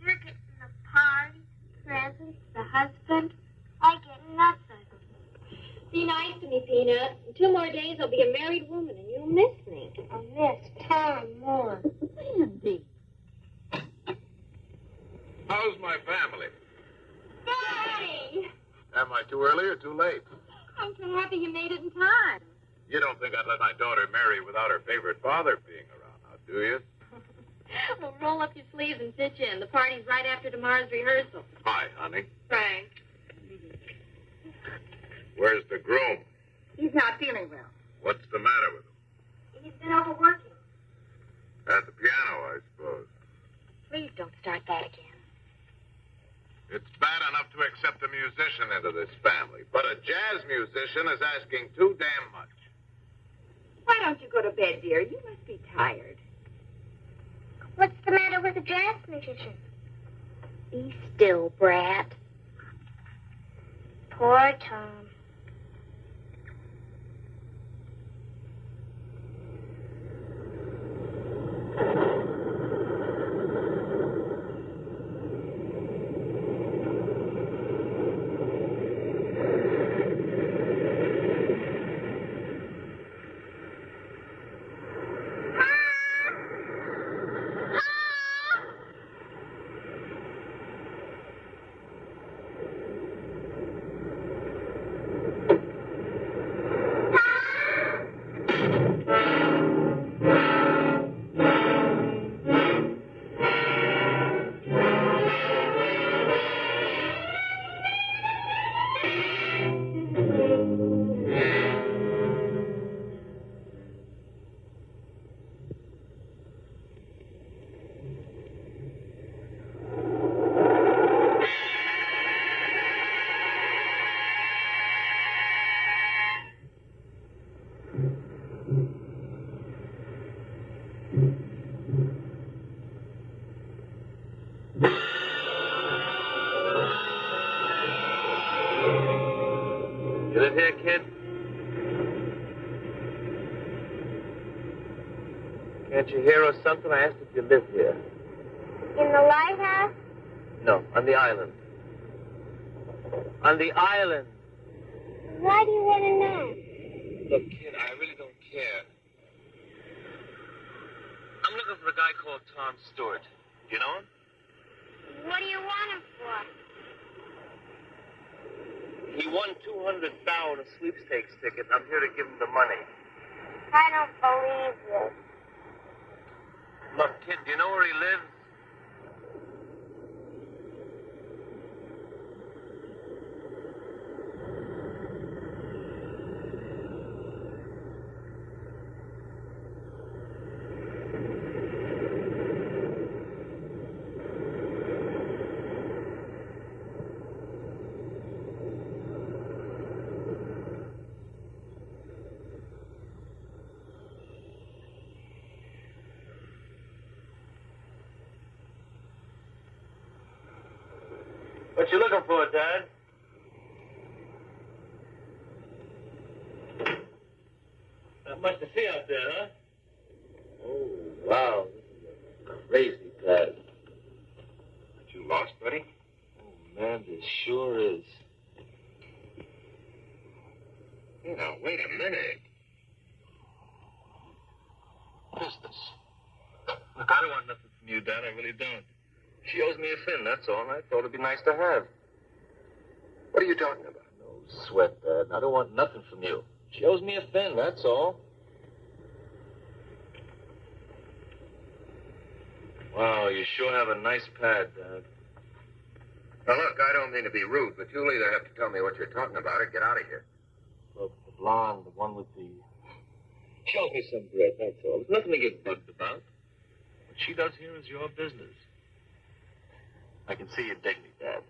Speaker 7: You're getting the party, presents, the husband. I get nothing.
Speaker 8: Be nice to me, Peanut. In 2 more days, I'll be a married woman, and you'll miss me.
Speaker 7: I miss Tom more.
Speaker 8: Sandy.
Speaker 3: How's my family?
Speaker 8: Daddy!
Speaker 3: Am I too early or too late?
Speaker 8: I'm so happy you made it in time.
Speaker 3: You don't think I'd let my daughter marry without her favorite father being around, now, do you?
Speaker 8: Well, roll up your sleeves and pitch in. The party's right after tomorrow's rehearsal.
Speaker 3: Hi, honey.
Speaker 8: Frank.
Speaker 3: Where's the groom?
Speaker 6: He's not feeling well.
Speaker 3: What's the matter with him?
Speaker 8: He's been overworking.
Speaker 3: At the piano, I suppose.
Speaker 8: Please don't start that again.
Speaker 3: It's bad enough to accept a musician into this family, but a jazz musician is asking too damn much.
Speaker 6: Why don't you go to bed, dear? You must be tired.
Speaker 7: What's the matter with a jazz musician?
Speaker 8: Be still, brat.
Speaker 7: Poor Tom.
Speaker 3: live here, kid? Can't you hear or something? I asked if you live here.
Speaker 7: In the lighthouse?
Speaker 3: No, on the island. On the island.
Speaker 7: Why do you want to know?
Speaker 3: Look, kid, I really don't care. I'm looking for a guy called Tom Stewart. Do you know him?
Speaker 7: What do you want him for?
Speaker 3: He won $200 on a sweepstakes ticket, and I'm here to give him the money.
Speaker 7: I don't believe you.
Speaker 3: Look, kid, do you know where he lives? What you looking for, Dad? Not much to see out there, huh? Oh, wow. This is a crazy pad. Aren't you lost, buddy? Oh, man, this sure is. You know, wait a minute. What is this? Look, I don't want nothing from you, Dad. I really don't. She owes me a fin, that's all. I thought it'd be nice to have. What are you talking about? No sweat, Dad. I don't want nothing from you. She owes me a fin, that's all. Wow, you sure have a nice pad, Dad.
Speaker 9: Now, look, I don't mean to be rude, but you'll either have to tell me what you're talking about or get out of here.
Speaker 3: Look, the blonde, the one with the... She owes me some bread, that's all. There's nothing to get bugged about. What she does here is your business. I can see you dig me, Dad.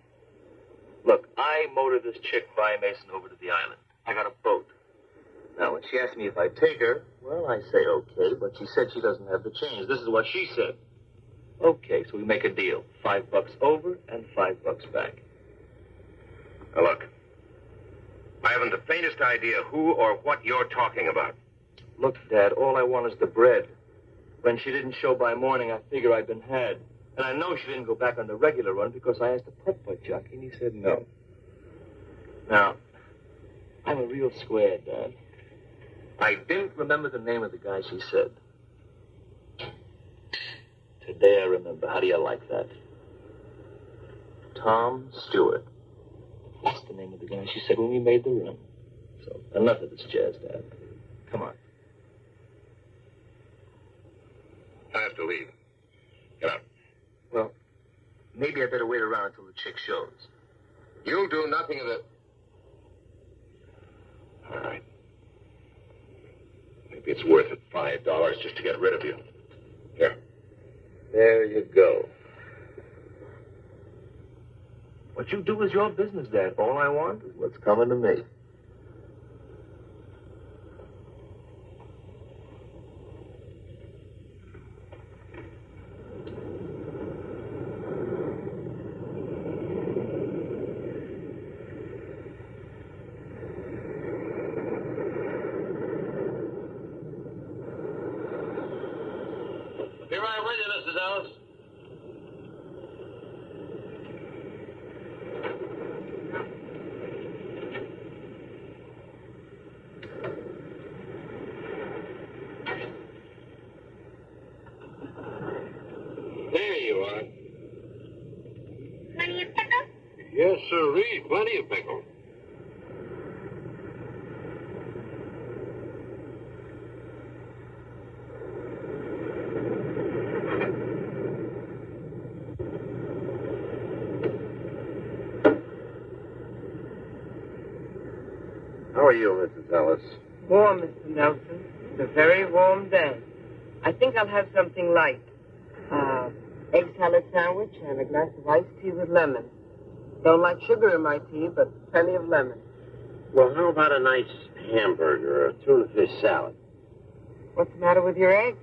Speaker 3: Look, I motored this chick, Vi Mason, over to the island. I got a boat. Now, when she asked me if I'd take her, well, I say okay, but she said she doesn't have the change. This is what she said. Okay, so we make a deal. $5 over and $5 back.
Speaker 9: Now, look, I haven't the faintest idea who or what you're talking about.
Speaker 3: Look, Dad, all I want is the bread. When she didn't show by morning, I figure I'd been had. And I know she didn't go back on the regular run because I asked the putt-putt jockey, and he said no. Now, I'm a real square, Dad. I didn't remember the name of the guy she said. Today I remember. How do you like that? Tom Stewart. That's the name of the guy she said when we made the run. So, enough of this jazz, Dad. Come on.
Speaker 9: I have to leave. Get out.
Speaker 3: Well, maybe I better wait around until the chick shows.
Speaker 9: You'll do nothing of the... All right. Maybe it's worth it, $5 just to get rid of you. Here.
Speaker 3: There you go. What you do is your business, Dad. All I want is what's coming to me.
Speaker 9: Be right with you, Mrs. Ellis. There you are.
Speaker 7: Plenty of pickles?
Speaker 9: Yes, sirree. Plenty of pickles. How are you, Mrs. Ellis?
Speaker 5: Warm, Mr. Nelson. It's a very warm day. I think I'll have something light. Egg salad sandwich and a glass of iced tea with lemon. Don't like sugar in my tea, but plenty of lemon.
Speaker 9: Well, how about a nice hamburger or a tuna fish salad?
Speaker 5: What's the matter with your eggs?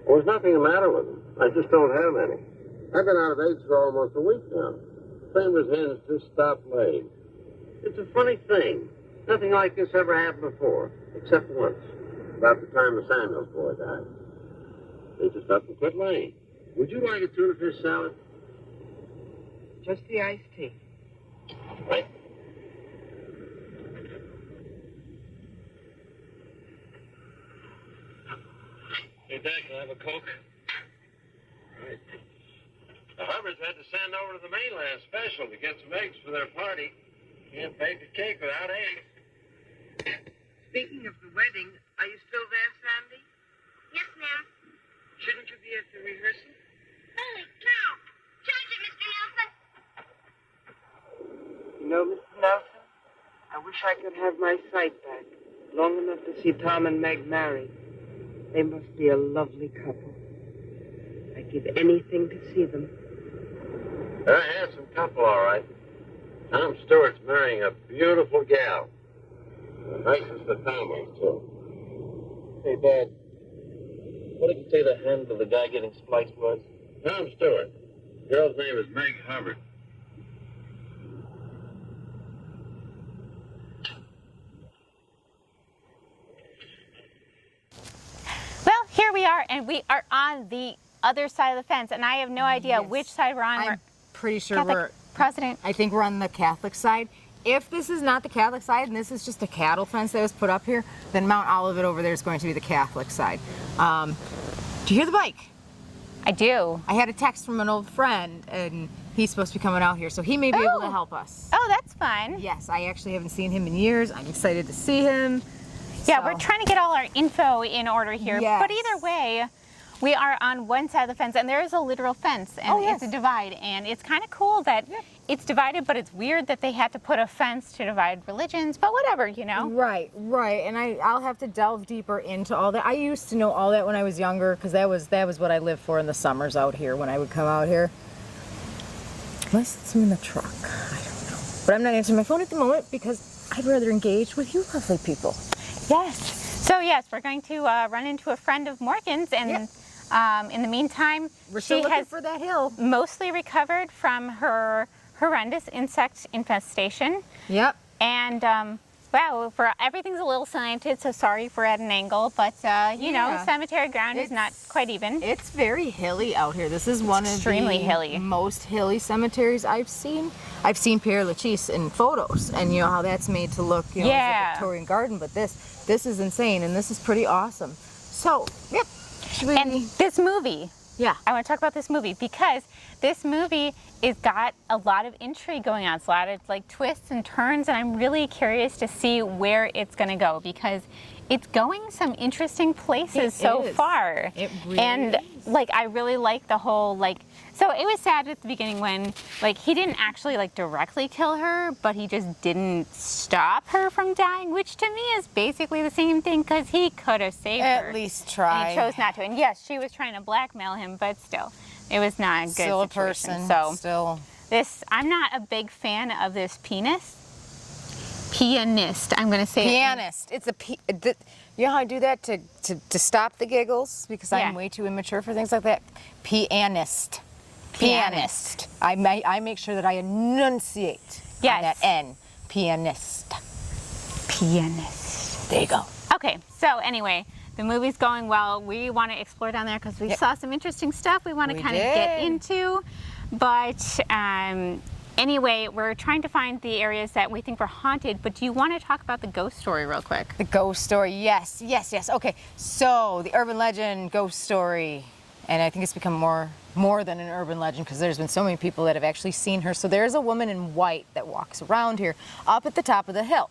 Speaker 9: Well, there's nothing the matter with them. I just don't have any. I've been out of eggs for almost a week now. Same as hens just stopped laying. It's a funny thing.
Speaker 10: Nothing like this ever happened before, except once. About the time the Samuels boy died. They just up and quit laying. Would you like a tuna fish salad?
Speaker 5: Just the iced tea.
Speaker 10: Right. Hey, Dad, can I have a Coke? Right. The Hubbards had to send over to the mainland special to get some eggs for their party. Can't bake a cake without eggs.
Speaker 5: Speaking of the wedding, are you still there, Sandy?
Speaker 7: Yes, ma'am.
Speaker 5: Shouldn't you be at the rehearsal?
Speaker 7: Holy cow! Charge it, Mr. Nelson!
Speaker 5: You know, Mr. Nelson, I wish I could have my sight back long enough to see Tom and Meg married. They must be a lovely couple. I'd give anything to see them.
Speaker 10: They're a handsome couple, all right. Tom Stewart's marrying a beautiful gal. The nicest of families, too. Hey, Dad, what did you say the hand of the guy getting spliced was? Tom Stewart. The girl's name is Meg Hubbard.
Speaker 1: Well, here we are, and we are on the other side of the fence, and I have no idea which side we're on.
Speaker 2: I'm pretty sure
Speaker 1: Catholic President.
Speaker 2: I think we're on the Catholic side. If this is not the Catholic side and this is just a cattle fence that was put up here, then Mount Olivet over there is going to be the Catholic side. Do you hear the bike?
Speaker 1: I do.
Speaker 2: I had a text from an old friend, and he's supposed to be coming out here, so he may be able to help us.
Speaker 1: Oh, that's fun.
Speaker 2: Yes, I actually haven't seen him in years. I'm excited to see him.
Speaker 1: Yeah, we're trying to get all our info in order here.
Speaker 2: Yes.
Speaker 1: But either way, we are on one side of the fence, and there is a literal fence, and it's a divide. And it's kind of cool that it's divided, but it's weird that they had to put a fence to divide religions, but whatever, you know?
Speaker 2: Right. And I'll have to delve deeper into all that. I used to know all that when I was younger, because that was what I lived for in the summers out here when I would come out here. Unless it's in the truck. I don't know. But I'm not answering my phone at the moment because I'd rather engage with you lovely people.
Speaker 1: Yes. So yes, we're going to run into a friend of Morgan's, and in the meantime,
Speaker 2: we're still looking for that hill.
Speaker 1: Mostly recovered from her horrendous insect infestation.
Speaker 2: Yep.
Speaker 1: And wow, everything's a little slanted, so sorry if we're at an angle, but you know, cemetery ground is not quite even.
Speaker 2: It's very hilly out here. This is one of the most hilly cemeteries I've seen. I've seen Pere Lachaise in photos, and you know how that's made to look, you know, as a Victorian garden, but this is insane, and this is pretty awesome. So, yep.
Speaker 1: And this movie.
Speaker 2: Yeah.
Speaker 1: I want to talk about this movie because this movie has got a lot of intrigue going on. It's a lot of like twists and turns, and I'm really curious to see where it's going to go because it's going some interesting places so far.
Speaker 2: It really
Speaker 1: and like I really like the whole like. So it was sad at the beginning when like he didn't actually like directly kill her, but he just didn't stop her from dying, which to me is basically the same thing because he could have saved her.
Speaker 2: At least try.
Speaker 1: And he chose not to. And yes, she was trying to blackmail him, but still, it was not a good
Speaker 2: still a
Speaker 1: situation.
Speaker 2: person.
Speaker 1: So
Speaker 2: still.
Speaker 1: I'm not a big fan of this pianist. I'm going to say
Speaker 2: pianist. It's you know how I do that to stop the giggles because I'm way too immature for things like that. Pianist. I make sure that I enunciate on that N. Pianist. There you go.
Speaker 1: Okay, so anyway, the movie's going well. We want to explore down there because we saw some interesting stuff we want to kind of get into. But anyway, we're trying to find the areas that we think were haunted, but do you want to talk about the ghost story real quick?
Speaker 2: The ghost story, yes. Okay, so the urban legend ghost story, and I think it's become more than an urban legend because there's been so many people that have actually seen her. So there's a woman in white that walks around here up at the top of the hill.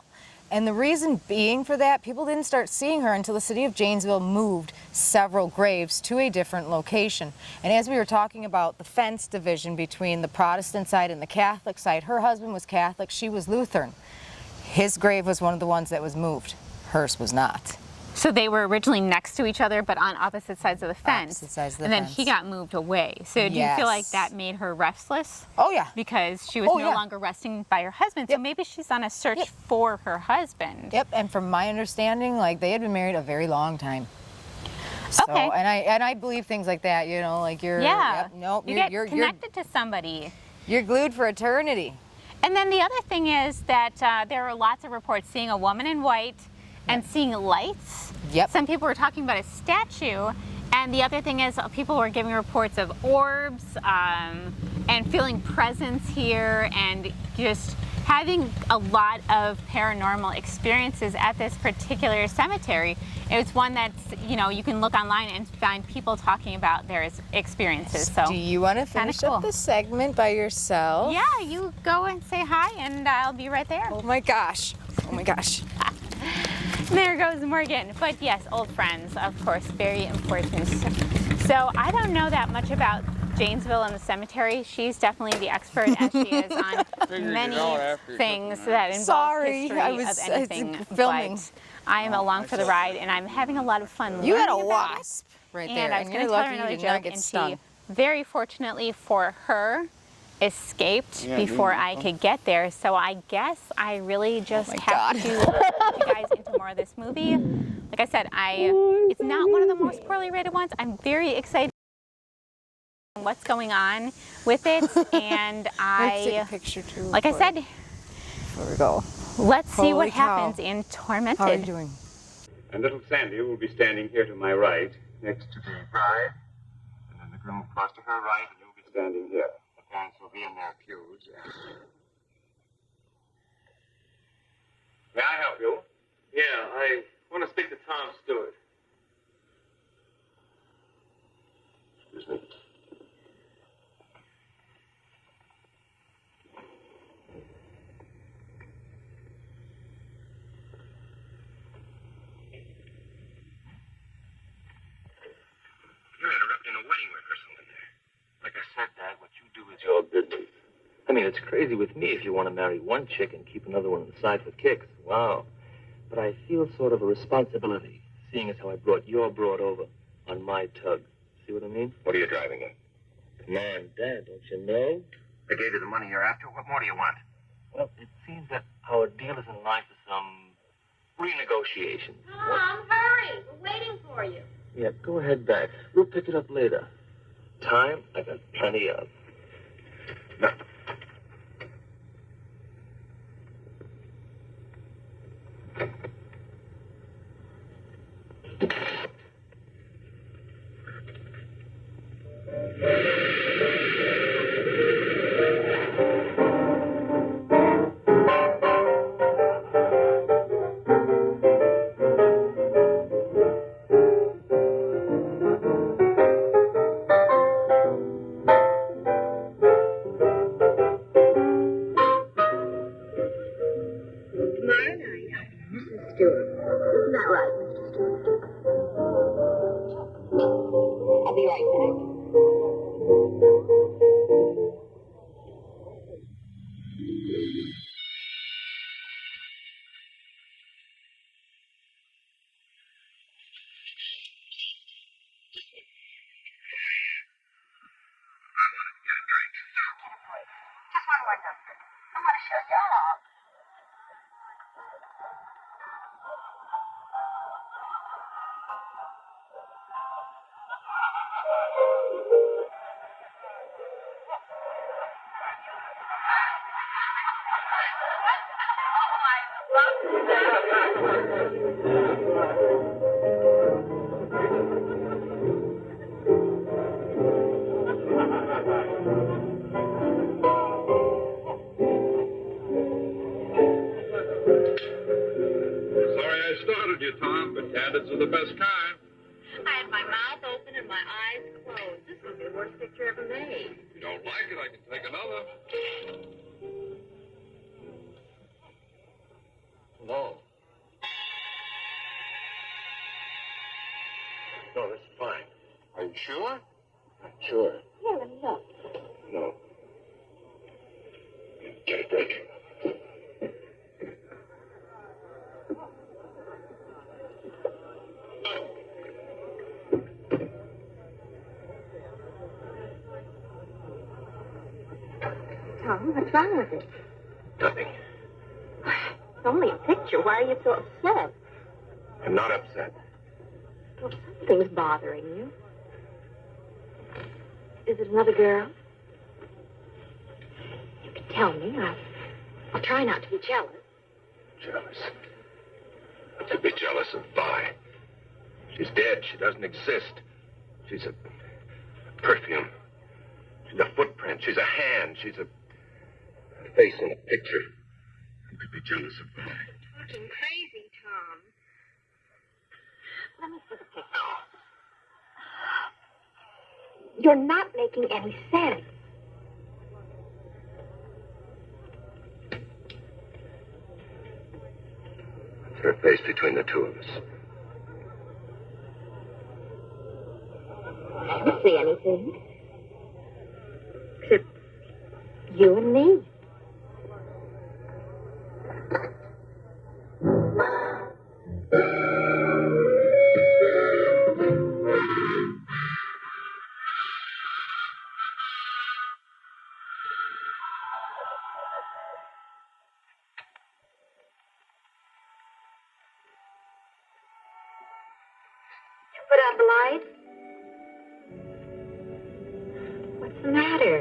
Speaker 2: And the reason being for that, people didn't start seeing her until the city of Janesville moved several graves to a different location. And as we were talking about the fence division between the Protestant side and the Catholic side, her husband was Catholic, she was Lutheran. His grave was one of the ones that was moved. Hers was not.
Speaker 1: So they were originally next to each other, but on opposite sides of the fence.
Speaker 2: Opposite sides of the
Speaker 1: fence.
Speaker 2: fence.
Speaker 1: He got moved away. So do you feel like that made her restless?
Speaker 2: Oh, yeah.
Speaker 1: Because she was no longer resting by her husband. So maybe she's on a search for her husband.
Speaker 2: Yep, and from my understanding, like they had been married a very long time. So, and I believe things like that, you know, like you're
Speaker 1: you get connected to somebody.
Speaker 2: You're glued for eternity.
Speaker 1: And then the other thing is that there are lots of reports seeing a woman in white and seeing lights.
Speaker 2: Yep.
Speaker 1: Some people were talking about a statue. And the other thing is people were giving reports of orbs and feeling presence here and just having a lot of paranormal experiences at this particular cemetery. It's one that's, you know, you can look online and find people talking about their experiences. So
Speaker 2: do you want to finish up this segment by yourself?
Speaker 1: Yeah, you go and say hi and I'll be right there.
Speaker 2: Oh my gosh. Oh my gosh.
Speaker 1: There goes Morgan. But yes, old friends, of course, very important. So I don't know that much about Janesville and the cemetery. She's definitely the expert, as she is on many things that involve history of anything.
Speaker 2: Filming.
Speaker 1: But I am along for the ride, and I'm having a lot of fun.
Speaker 2: You had a
Speaker 1: learning about
Speaker 2: wasp
Speaker 1: it.
Speaker 2: right
Speaker 1: And
Speaker 2: there,
Speaker 1: I was
Speaker 2: and
Speaker 1: going
Speaker 2: you're
Speaker 1: to tell her
Speaker 2: lucky you
Speaker 1: another
Speaker 2: did not
Speaker 1: joke,
Speaker 2: get
Speaker 1: and
Speaker 2: stung.
Speaker 1: she, very fortunately for her, escaped
Speaker 11: Yeah,
Speaker 1: before
Speaker 11: dude.
Speaker 1: I could get there. So I guess I really just have to put you guys into more of this movie. Like I said, it's not one of the most poorly rated ones. I'm very excited what's going on with it, and
Speaker 2: Let's take
Speaker 1: I,
Speaker 2: a picture too.
Speaker 1: like I said,
Speaker 2: Before we go.
Speaker 1: let's see
Speaker 2: Holy
Speaker 1: what
Speaker 2: cow.
Speaker 1: happens in Tormented.
Speaker 2: How are you doing?
Speaker 11: And little Sandy will be standing here to my right, next to the bride. And then the groom across to her right, and you'll be standing here. The parents will be in their pews. May I help you?
Speaker 10: Yeah, I want to speak to Tom Stewart.
Speaker 3: Excuse me.
Speaker 9: You're interrupting a wedding rehearsal in there.
Speaker 10: Like I said, Dad, what you do is your business. I mean, it's crazy with me if you want to marry one chick and keep another one on the side for kicks. Wow. But I feel sort of a responsibility, seeing as how I brought your broad over on my tug. See what I mean?
Speaker 9: What are you driving at?
Speaker 10: Come on, Dad, don't you know?
Speaker 9: I gave you the money you're after. What more do you want?
Speaker 10: Well, it seems that our deal is in line for some renegotiation.
Speaker 8: Tom, hurry. We're waiting for you.
Speaker 10: Yeah, go ahead back. We'll pick it up later. Time, I got plenty of.
Speaker 9: No.
Speaker 4: Tomorrow night, Mrs. Stewart. Isn't that right, Mr. Stewart? I'll be right back.
Speaker 6: Just one more number. I want to show you all.
Speaker 11: Sorry I started you, Tom, but candids are the best kind.
Speaker 8: I had my mouth open and my eyes closed. This would be the worst picture ever made.
Speaker 11: If you don't like it, I can take another.
Speaker 10: No. No, this is fine.
Speaker 11: Are you sure?
Speaker 10: Sure.
Speaker 8: Here, let me look.
Speaker 10: No.
Speaker 3: Get a break.
Speaker 8: Tom, what's wrong with it?
Speaker 3: Nothing.
Speaker 8: It's only a picture. Why are you so upset?
Speaker 3: I'm not upset.
Speaker 8: Well, something's bothering you. Is it another girl? You can tell me.
Speaker 6: I'll try not to be jealous.
Speaker 3: Jealous? I could be jealous of Vi. She's dead. She doesn't exist. She's a perfume. She's a footprint. She's a hand. She's a face in a picture. I could be jealous of Vi.
Speaker 6: You're talking crazy, Tom. Let me see the picture. You're not making any sense.
Speaker 3: It's her face between the two of us.
Speaker 6: I don't see anything. Except you and me. Put out the light. What's the matter?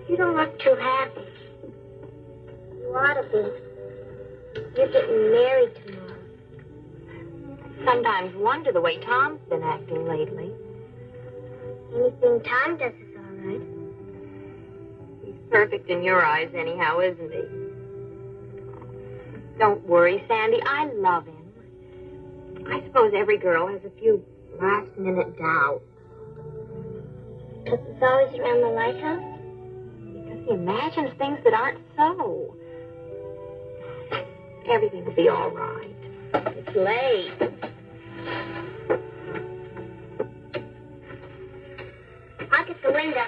Speaker 7: You don't look too happy. You ought to be. You're getting married tomorrow.
Speaker 6: I sometimes wonder the way Tom's been acting lately.
Speaker 7: Anything Tom does is all right.
Speaker 6: He's perfect in your eyes anyhow, isn't he? Don't worry, Sandy. I love him. I suppose every girl has a few last-minute doubts.
Speaker 7: Because it's always around the lighthouse?
Speaker 6: Because he imagines things that aren't so. Everything will be all right. It's late.
Speaker 7: I'll get the window.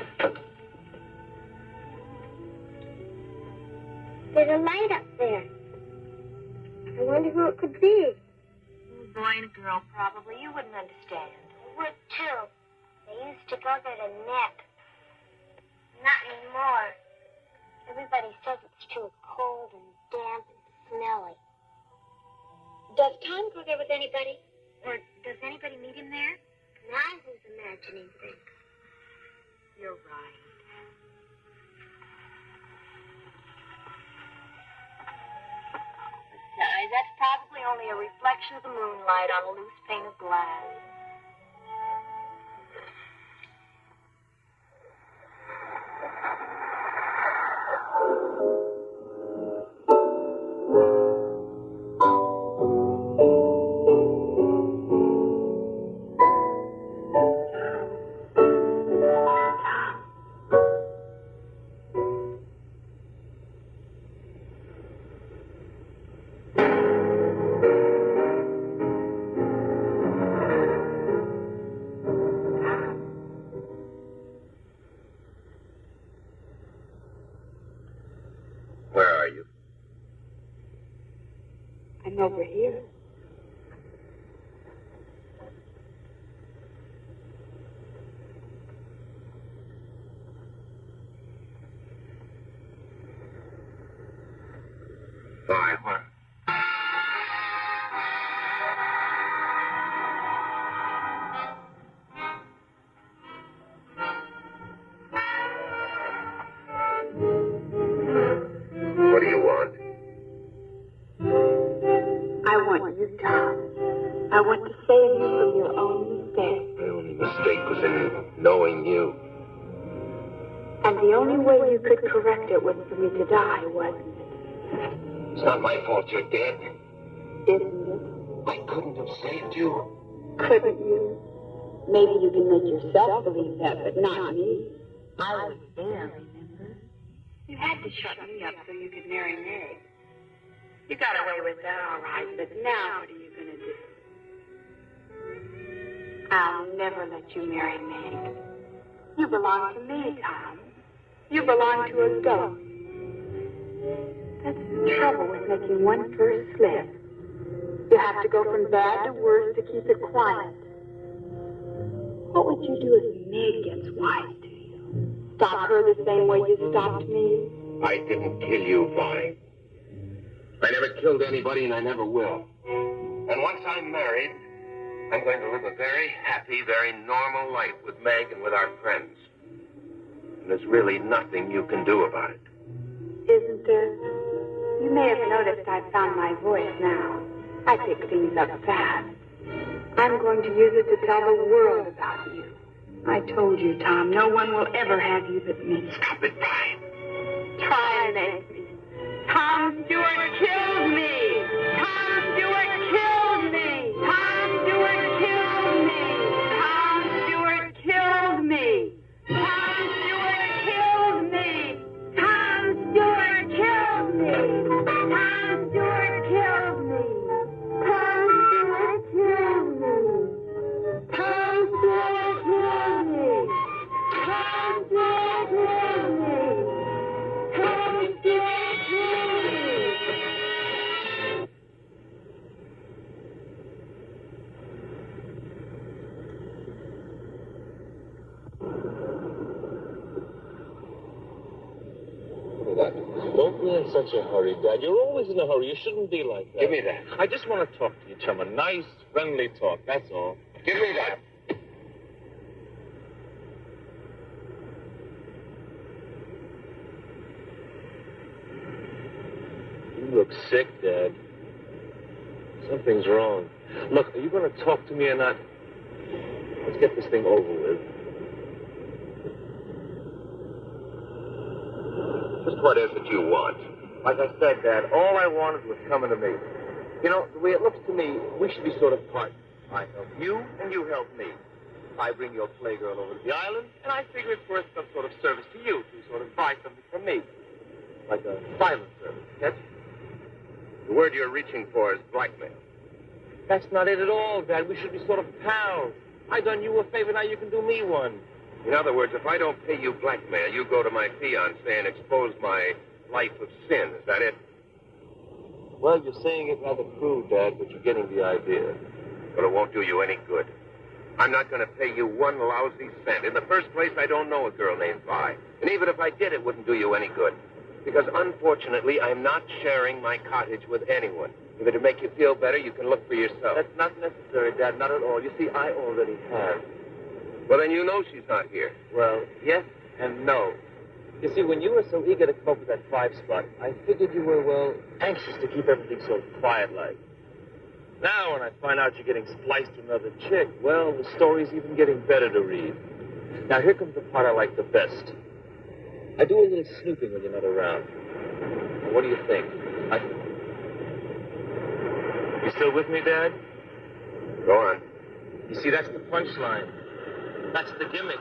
Speaker 7: There's a light up there. I wonder who it could be.
Speaker 6: A boy and a girl, probably. You wouldn't understand.
Speaker 7: I would, too. They used to go there to nip. Not anymore. Everybody says it's too cold and damp and smelly.
Speaker 6: Does Tom go there with anybody? Or does anybody meet him there?
Speaker 7: Now who's imagining things?
Speaker 6: You're right. Besides, that's probably only a reflection of the moonlight on a loose pane of glass.
Speaker 3: Where are you?
Speaker 6: I'm over here.
Speaker 3: Fine, where? What do you want?
Speaker 6: I want you, Tom. I want to save you from your own mistake.
Speaker 3: My only mistake was in knowing you.
Speaker 6: And the only way you could correct it was for me to die, wasn't it?
Speaker 3: It's not my fault you're dead.
Speaker 6: Isn't it?
Speaker 3: I couldn't have saved you.
Speaker 6: Couldn't you? Maybe you can make yourself believe that, but not me. I was there, remember? You had to shut me up so you could marry Meg. You got away with that, all right, but now what are you going to do? I'll never let you marry Meg. You belong to me, Tom. You belong to a ghost. That's the trouble with making one first slip. You have to go from bad to worse to keep it quiet. What would you do if Meg gets wise to you? Stop her the same way you stopped me?
Speaker 3: I didn't kill you, Vi. I never killed anybody, and I never will. And once I'm married, I'm going to live a very happy, very normal life with Meg and with our friends. And there's really nothing you can do about it.
Speaker 4: isn't there? You may have noticed I've found my voice now. I pick things up fast. I'm going to use it to tell the world about you. I told you, Tom, no one will ever have you but me.
Speaker 9: Stop it, Brian.
Speaker 4: Try and make me. Tom Stewart killed me! Tom Stewart killed me! Tom Stewart killed me! Tom Stewart killed me! Tom Stewart killed me! Tom Stewart killed me! Tom Stewart killed me! Tom Stewart killed me! Tom Stewart killed me! Tom Stewart killed me! Tom Stewart killed me!
Speaker 12: Don't be in such a hurry, Dad. You're always in a hurry. You shouldn't be like that.
Speaker 9: Give me that.
Speaker 12: I just want to talk to you, chum. A nice, friendly talk, that's all.
Speaker 9: Give me that.
Speaker 12: You look sick, Dad. Something's wrong. Look, are you going to talk to me or not? Let's get this thing over with.
Speaker 9: Just what is it you want?
Speaker 12: Like I said, Dad, all I wanted was coming to me. You know, the way it looks to me, we should be sort of partners. I help you, and you help me. I bring your playgirl over to the island, and I figure it's worth some sort of service to you to sort of buy something from me. Like a silent service, catch?
Speaker 9: The word you're reaching for is blackmail.
Speaker 12: That's not it at all, Dad. We should be sort of pals. I done you a favor, now you can do me one.
Speaker 9: In other words, if I don't pay you blackmail, you go to my fiancé and expose my life of sin. Is that it?
Speaker 12: Well, you're saying it rather crude, Dad, but you're getting the idea.
Speaker 9: But it won't do you any good. I'm not going to pay you one lousy cent. In the first place, I don't know a girl named Vi. And even if I did, it wouldn't do you any good. Because unfortunately, I'm not sharing my cottage with anyone. If it'd make you feel better, you can look for yourself.
Speaker 12: That's not necessary, Dad, not at all. You see, I already have.
Speaker 9: Well, then you know she's not here.
Speaker 12: Well, yes and no. You see, when you were so eager to come up with that 5 spot, I figured you were, well, anxious to keep everything so quiet-like. Now, when I find out you're getting spliced to another chick, well, the story's even getting better to read. Now, here comes the part I like the best. I do a little snooping when you're not around. Now, what do you think? You still with me, Dad?
Speaker 9: Go on.
Speaker 12: You see, that's the punchline. That's the gimmick.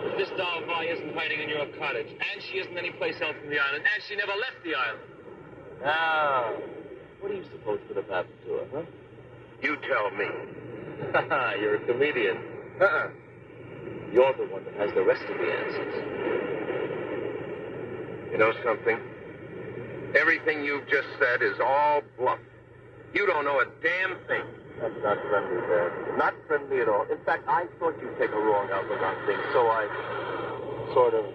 Speaker 12: If this doll Vi isn't hiding in your cottage, and she isn't anyplace else in the island, and she never left the island. Now, what do you suppose could have happened to her, huh?
Speaker 9: You tell me.
Speaker 12: You're a comedian. You're the one that has the rest of the answers.
Speaker 9: You know something? Everything you've just said is all bluff. You don't know a damn thing.
Speaker 12: That's not friendly, Dad. Not friendly at all. In fact, I thought you'd take a wrong outlook on things, so I sort of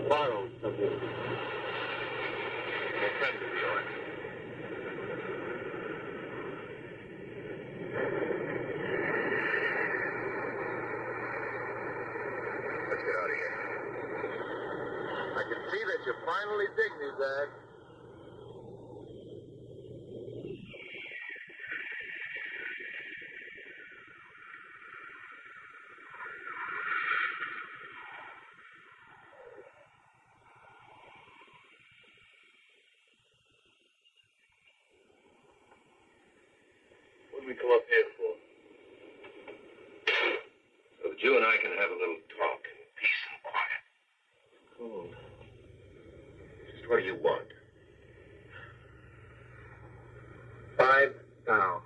Speaker 12: borrowed from you.
Speaker 9: A friend of yours. Let's get out of here.
Speaker 12: I can see that you finally dig me, Dad. What did we come up here for?
Speaker 9: So that you and I can have a little talk in peace and quiet.
Speaker 12: Cool.
Speaker 9: Just what do you want?
Speaker 12: 5 thou.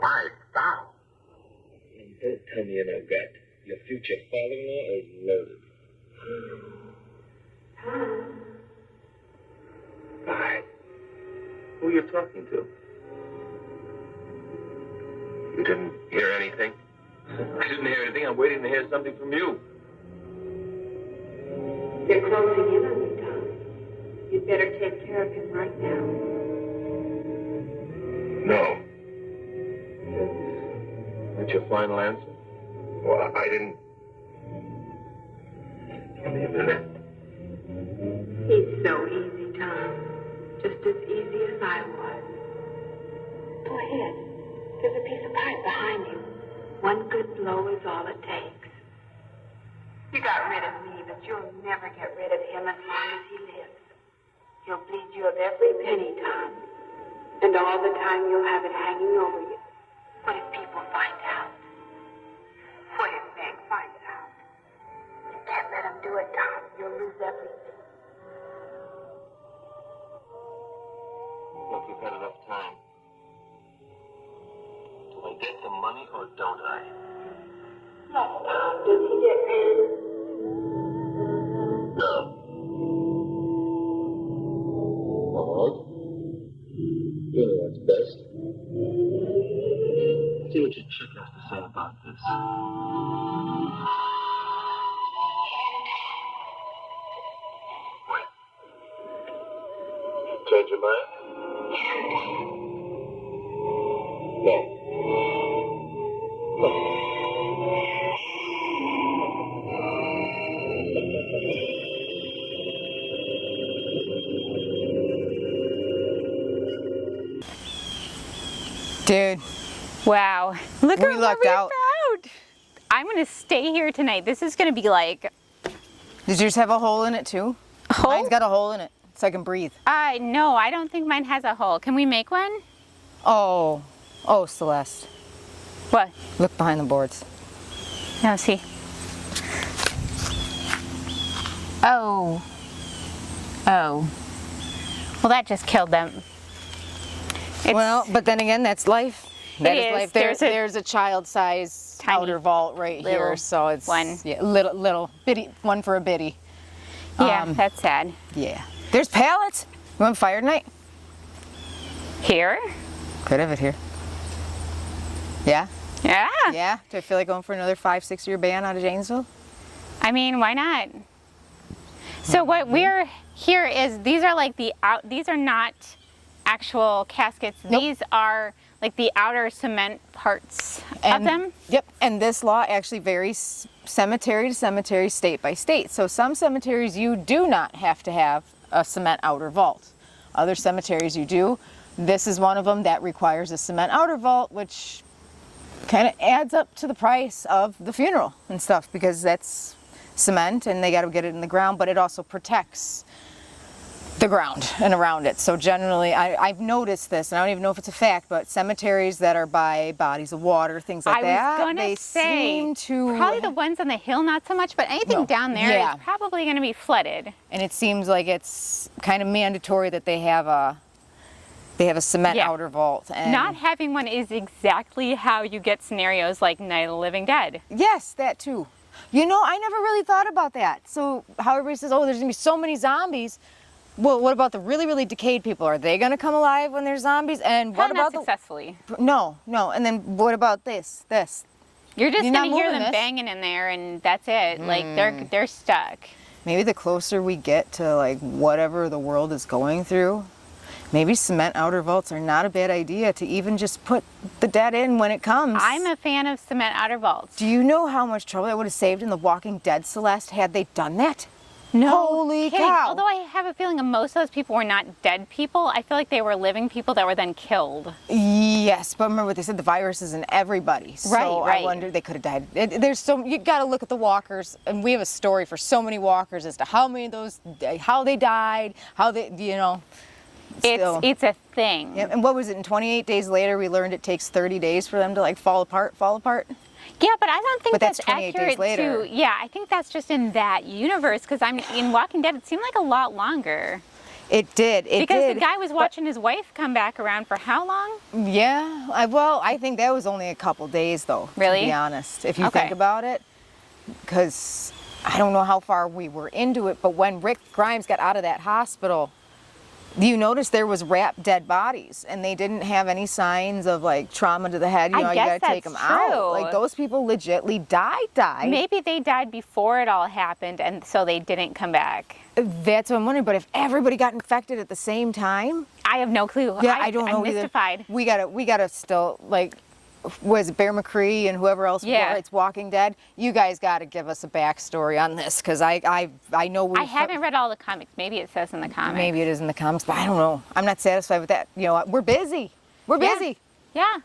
Speaker 9: 5 thou.
Speaker 12: And don't tell me you know that. Your future father-in-law is loaded.
Speaker 9: 5.
Speaker 12: Who are you talking to?
Speaker 9: You didn't hear anything?
Speaker 12: I didn't hear anything. I'm waiting to hear something from you.
Speaker 4: They're closing in on you, Tom. You'd better take care of him right now.
Speaker 9: No.
Speaker 12: That's your final answer?
Speaker 9: Well, I didn't.
Speaker 12: Give me a minute.
Speaker 4: head. There's a piece of pipe behind you. One good blow is all it takes. You got rid of me, but you'll never get rid of him as long as he lives. He'll bleed you of every penny, Tom. And all the time you'll have it hanging over you. What if people find out? What if Meg finds out? You can't let him do it, Tom. You'll lose everything.
Speaker 12: Look, we've had enough time. Do I get the money or don't I?
Speaker 4: No, Tom. Does he get paid?
Speaker 10: No. All right. You know what's best.
Speaker 12: See what your chick has to say about this.
Speaker 10: Wait. Change your mind? No.
Speaker 2: Dude.
Speaker 1: Wow. Look
Speaker 2: We
Speaker 1: at what
Speaker 2: lucked
Speaker 1: we
Speaker 2: out.
Speaker 1: found. I'm going to stay here tonight. This is going to be like...
Speaker 2: Did yours have a hole in it too?
Speaker 1: Hole?
Speaker 2: Mine's got a hole in it, so I can breathe.
Speaker 1: No, I don't think mine has a hole. Can we make one?
Speaker 2: Oh, Celeste.
Speaker 1: What?
Speaker 2: Look behind the boards.
Speaker 1: No, see. Oh. Well, that just killed them.
Speaker 2: Well, but then again, that's life. That is life.
Speaker 1: There's
Speaker 2: There's a child-size outer vault right here, so it's
Speaker 1: one.
Speaker 2: Yeah, little bitty one for a biddy.
Speaker 1: Yeah, that's sad.
Speaker 2: Yeah. There's pallets. You want fire tonight?
Speaker 1: Here?
Speaker 2: Could have it here. Yeah.
Speaker 1: Yeah.
Speaker 2: Yeah. Do I feel like going for another 5-6 year ban out of Janesville?
Speaker 1: I mean, why not? So what we're here is these are like these are not actual caskets.
Speaker 2: Nope.
Speaker 1: These are like the outer cement parts of them.
Speaker 2: Yep. And this law actually varies cemetery to cemetery, state by state. So some cemeteries you do not have to have a cement outer vault. Other cemeteries you do. This is one of them that requires a cement outer vault, which kind of adds up to the price of the funeral and stuff, because that's cement and they got to get it in the ground, but it also protects the ground and around it. So generally, I've noticed this, and I don't even know if it's a fact, but cemeteries that are by bodies of water, things like that,
Speaker 1: they
Speaker 2: seem to...
Speaker 1: Probably the ones on the hill, not so much, but anything down there is probably going to be flooded.
Speaker 2: And it seems like it's kind of mandatory that they have a cement outer vault. And
Speaker 1: not having one is exactly how you get scenarios like Night of the Living Dead.
Speaker 2: Yes, that too. You know, I never really thought about that. So how everybody says, oh, there's going to be so many zombies. Well, what about the really, really decayed people? Are they going to come alive when there's zombies? And what about
Speaker 1: successfully?
Speaker 2: No. And then what about this?
Speaker 1: You're just going to hear them banging in there, and that's it. Like they're stuck.
Speaker 2: Maybe the closer we get to like whatever the world is going through, maybe cement outer vaults are not a bad idea to even just put the dead in when it comes.
Speaker 1: I'm a fan of cement outer vaults.
Speaker 2: Do you know how much trouble that would have saved in The Walking Dead, Celeste, had they done that?
Speaker 1: No,
Speaker 2: holy cow.
Speaker 1: Although I have a feeling most of those people were not dead people. I feel like they were living people that were then killed.
Speaker 2: Yes, but remember what they said, the virus is in everybody. So I wonder, they could have died. You got to look at the walkers, and we have a story for so many walkers as to how many of those, how they died, how they, you know.
Speaker 1: It's a thing.
Speaker 2: Yeah, and what was it, in 28 days later, we learned it takes 30 days for them to like fall apart?
Speaker 1: Yeah, but I don't think
Speaker 2: but
Speaker 1: that's
Speaker 2: 28
Speaker 1: accurate
Speaker 2: days later.
Speaker 1: Yeah, I think that's just in that universe, because in Walking Dead, it seemed like a lot longer.
Speaker 2: It did.
Speaker 1: Because the guy was watching his wife come back around for how long?
Speaker 2: Yeah, I think that was only a couple days, though,
Speaker 1: really?
Speaker 2: To be honest, if you think about it. Because I don't know how far we were into it, but when Rick Grimes got out of that hospital, you notice there was wrapped dead bodies, and they didn't have any signs of like trauma to the head. You know, you gotta take them out. Like those people legitly died.
Speaker 1: Maybe they died before it all happened, and so they didn't come back.
Speaker 2: That's what I'm wondering. But if everybody got infected at the same time,
Speaker 1: I have no clue.
Speaker 2: Yeah, I don't know.
Speaker 1: I'm mystified.
Speaker 2: Either. We gotta still like. Was Bear McCree and whoever else writes Walking Dead? You guys got to give us a backstory on this, because I know
Speaker 1: I haven't read all the comics. Maybe it says in the comics.
Speaker 2: Maybe it is in the comics, but I don't know. I'm not satisfied with that. You know, we're busy. We're busy.
Speaker 1: Yeah.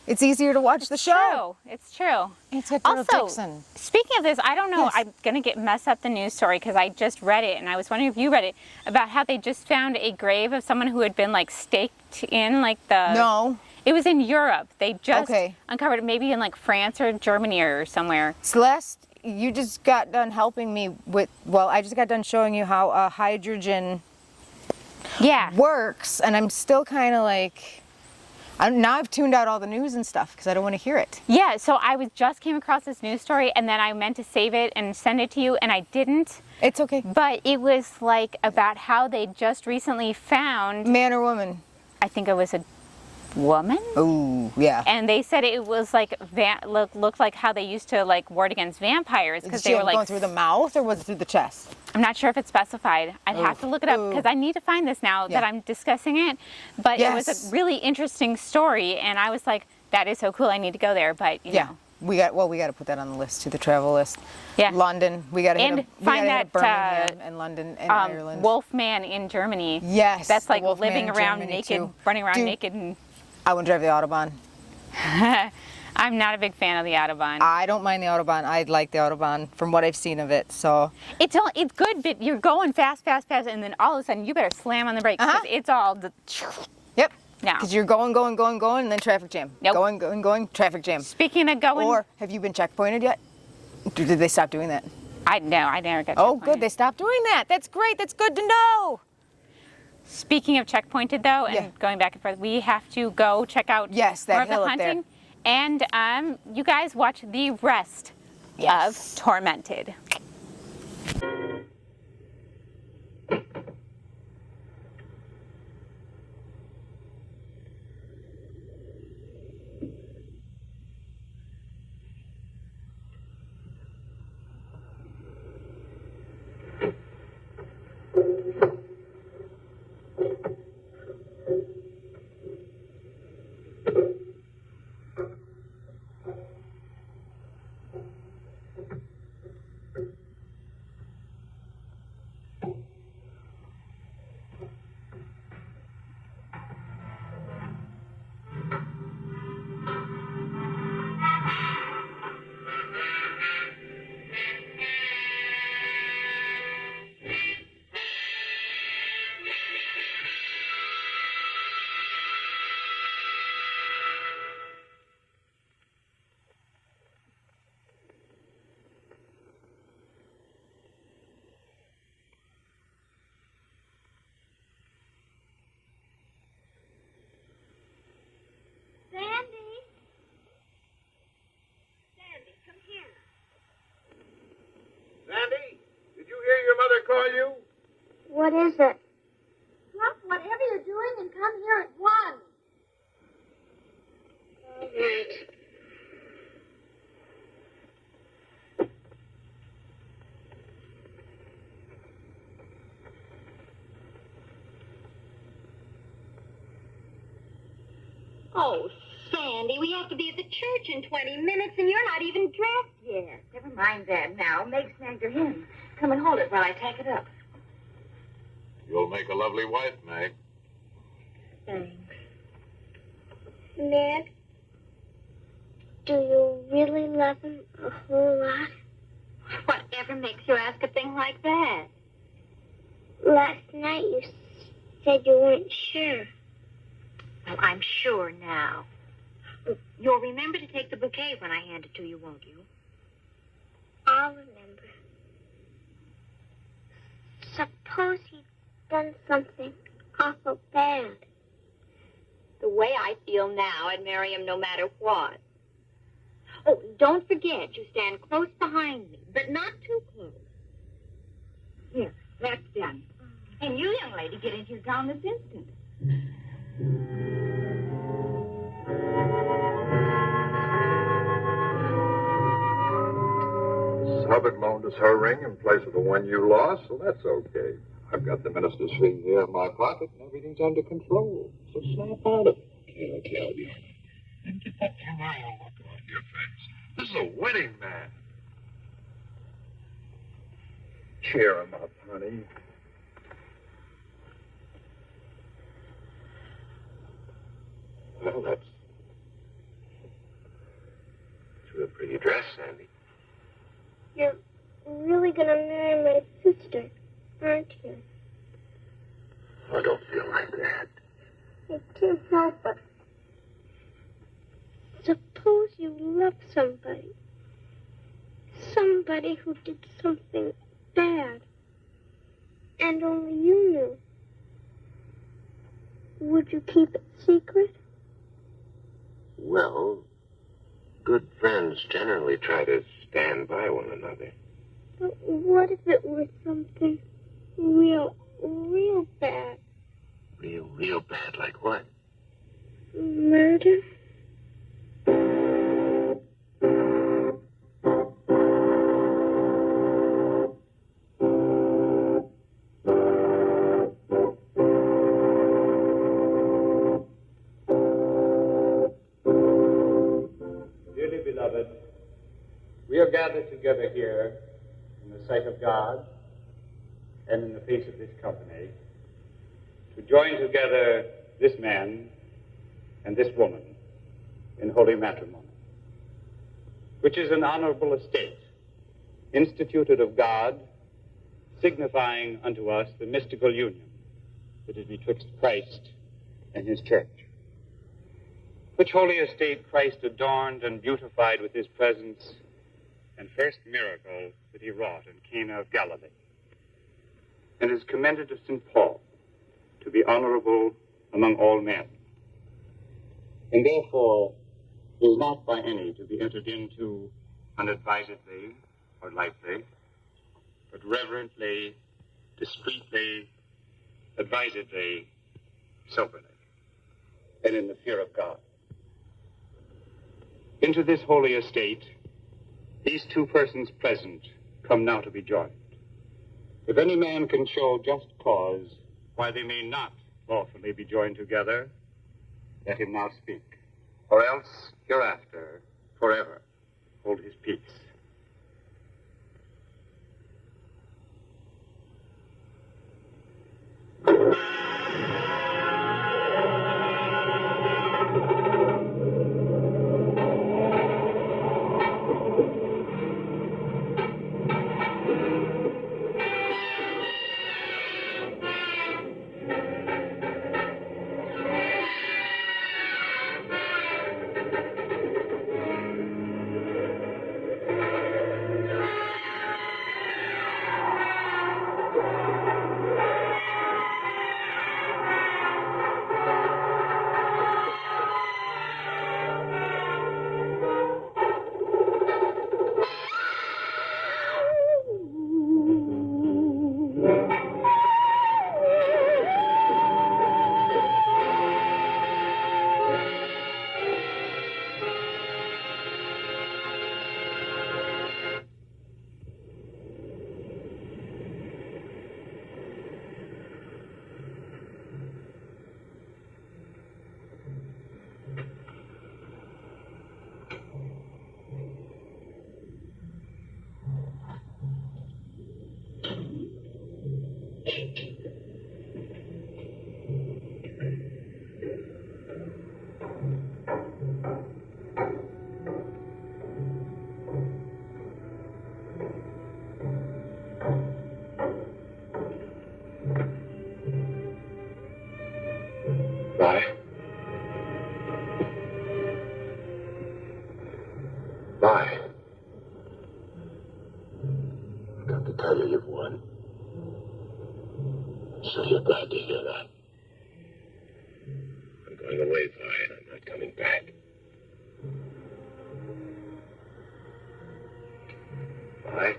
Speaker 2: It's easier to watch the show.
Speaker 1: True. It's true.
Speaker 2: It's got
Speaker 1: also,
Speaker 2: Hexen.
Speaker 1: speaking of this, I don't know.
Speaker 2: Yes.
Speaker 1: I'm gonna mess up the news story because I just read it, and I was wondering if you read it about how they just found a grave of someone who had been like staked in like the.
Speaker 2: No.
Speaker 1: It was in Europe. They just
Speaker 2: Okay.
Speaker 1: uncovered it, maybe in like France or Germany or somewhere.
Speaker 2: Celeste, you just got done helping me with. Well, I just got done showing you how hydrogen.
Speaker 1: Yeah.
Speaker 2: Works, and I'm still kind of like. Now I've tuned out all the news and stuff because I don't want to hear it.
Speaker 1: Yeah, so I just came across this news story, and then I meant to save it and send it to you, and I didn't.
Speaker 2: It's okay.
Speaker 1: But it was like about how they just recently found.
Speaker 2: Man or woman?
Speaker 1: I think it was a woman.
Speaker 2: Ooh, yeah.
Speaker 1: And they said it was like looked like how they used to like ward against vampires because they were like
Speaker 2: going through the mouth, or was it through the chest?
Speaker 1: I'm not sure if it's specified. I'd have to look it up because I need to find this now that I'm discussing it. But it was a really interesting story, and I was like, that is so cool. I need to go there. But you know.
Speaker 2: we got to put that on the list too, the travel list.
Speaker 1: Yeah.
Speaker 2: London, we got to hit Birmingham and London and Ireland.
Speaker 1: Wolfman in Germany.
Speaker 2: Yes.
Speaker 1: That's like living around naked, running around naked. And
Speaker 2: I wouldn't drive the Autobahn.
Speaker 1: I'm not a big fan of the Autobahn.
Speaker 2: I don't mind the Autobahn. I like the Autobahn from what I've seen of it. So
Speaker 1: it's good, but you're going fast, and then all of a sudden you better slam on the brakes because it's all the.
Speaker 2: Yep.
Speaker 1: Now.
Speaker 2: Because you're going, and then traffic jam.
Speaker 1: Nope.
Speaker 2: Going, traffic jam.
Speaker 1: Speaking of going.
Speaker 2: Or have you been checkpointed yet? Did they stop doing that?
Speaker 1: I never got.
Speaker 2: Oh, good. They stopped doing that. That's great. That's good to know.
Speaker 1: Speaking of checkpointed, though, and going back and forth, we have to go check out more of the hunting. And you guys watch the rest of Tormented.
Speaker 9: Sandy, did you hear your mother call you?
Speaker 7: What is it?
Speaker 8: Drop whatever you're doing and come here at once.
Speaker 7: All right.
Speaker 6: Oh, Sandy, we have to be at the church in 20 minutes, and you're not even dressed yet.
Speaker 4: Never mind that now. Meg snagged her hymn. Come and hold it while I tack it up.
Speaker 10: You'll make a lovely wife, Meg.
Speaker 7: Thanks. Meg, do you really love him a whole lot?
Speaker 6: Whatever makes you ask a thing like that?
Speaker 7: Last night you said you weren't sure.
Speaker 6: Well, I'm sure now. You'll remember to take the bouquet when I hand it to you, won't you?
Speaker 7: I'll remember. Suppose he'd done something awful bad.
Speaker 6: The way I feel now, I'd marry him no matter what. Oh, don't forget, you stand close behind me, but not too close. Here, that's done. And you, young lady, get into your gown this instant.
Speaker 13: Hubbard loaned us her ring in place of the one you lost, so that's okay. I've got the minister's fee here in my pocket, and everything's under control. So snap out of it. Okay. And get that familiar look on your face. This is a wedding man. Cheer him up, honey. Well, that's
Speaker 9: a pretty dress, Sandy.
Speaker 7: You're really gonna marry my sister, aren't you?
Speaker 9: I don't feel like that.
Speaker 7: I can't help it. Suppose you love somebody. Somebody who did something bad. And only you knew. Would you keep it secret?
Speaker 9: Well, good friends generally try to stand by one another.
Speaker 7: But what if it were something real bad?
Speaker 9: Real bad, like what?
Speaker 7: Murder?
Speaker 11: Dearly beloved, we are gathered together here in the sight of God and in the face of this company to join together this man and this woman in holy matrimony, which is an honorable estate instituted of God, signifying unto us the mystical union that is betwixt Christ and his church. Which holy estate Christ adorned and beautified with his presence and first miracle that he wrought in Cana of Galilee, and is commended of St. Paul to be honorable among all men, and therefore is not by any to be entered into unadvisedly or lightly, but reverently, discreetly, advisedly, soberly, and in the fear of God. Into this holy estate, these two persons present come now to be joined. If any man can show just cause why they may not lawfully be joined together, let him now speak, or else hereafter, forever, hold his peace.
Speaker 9: Bye. Bye. I've got to tell you, you've won. So you're glad to hear that. I'm going away, Vi, and I'm not coming back. Vi?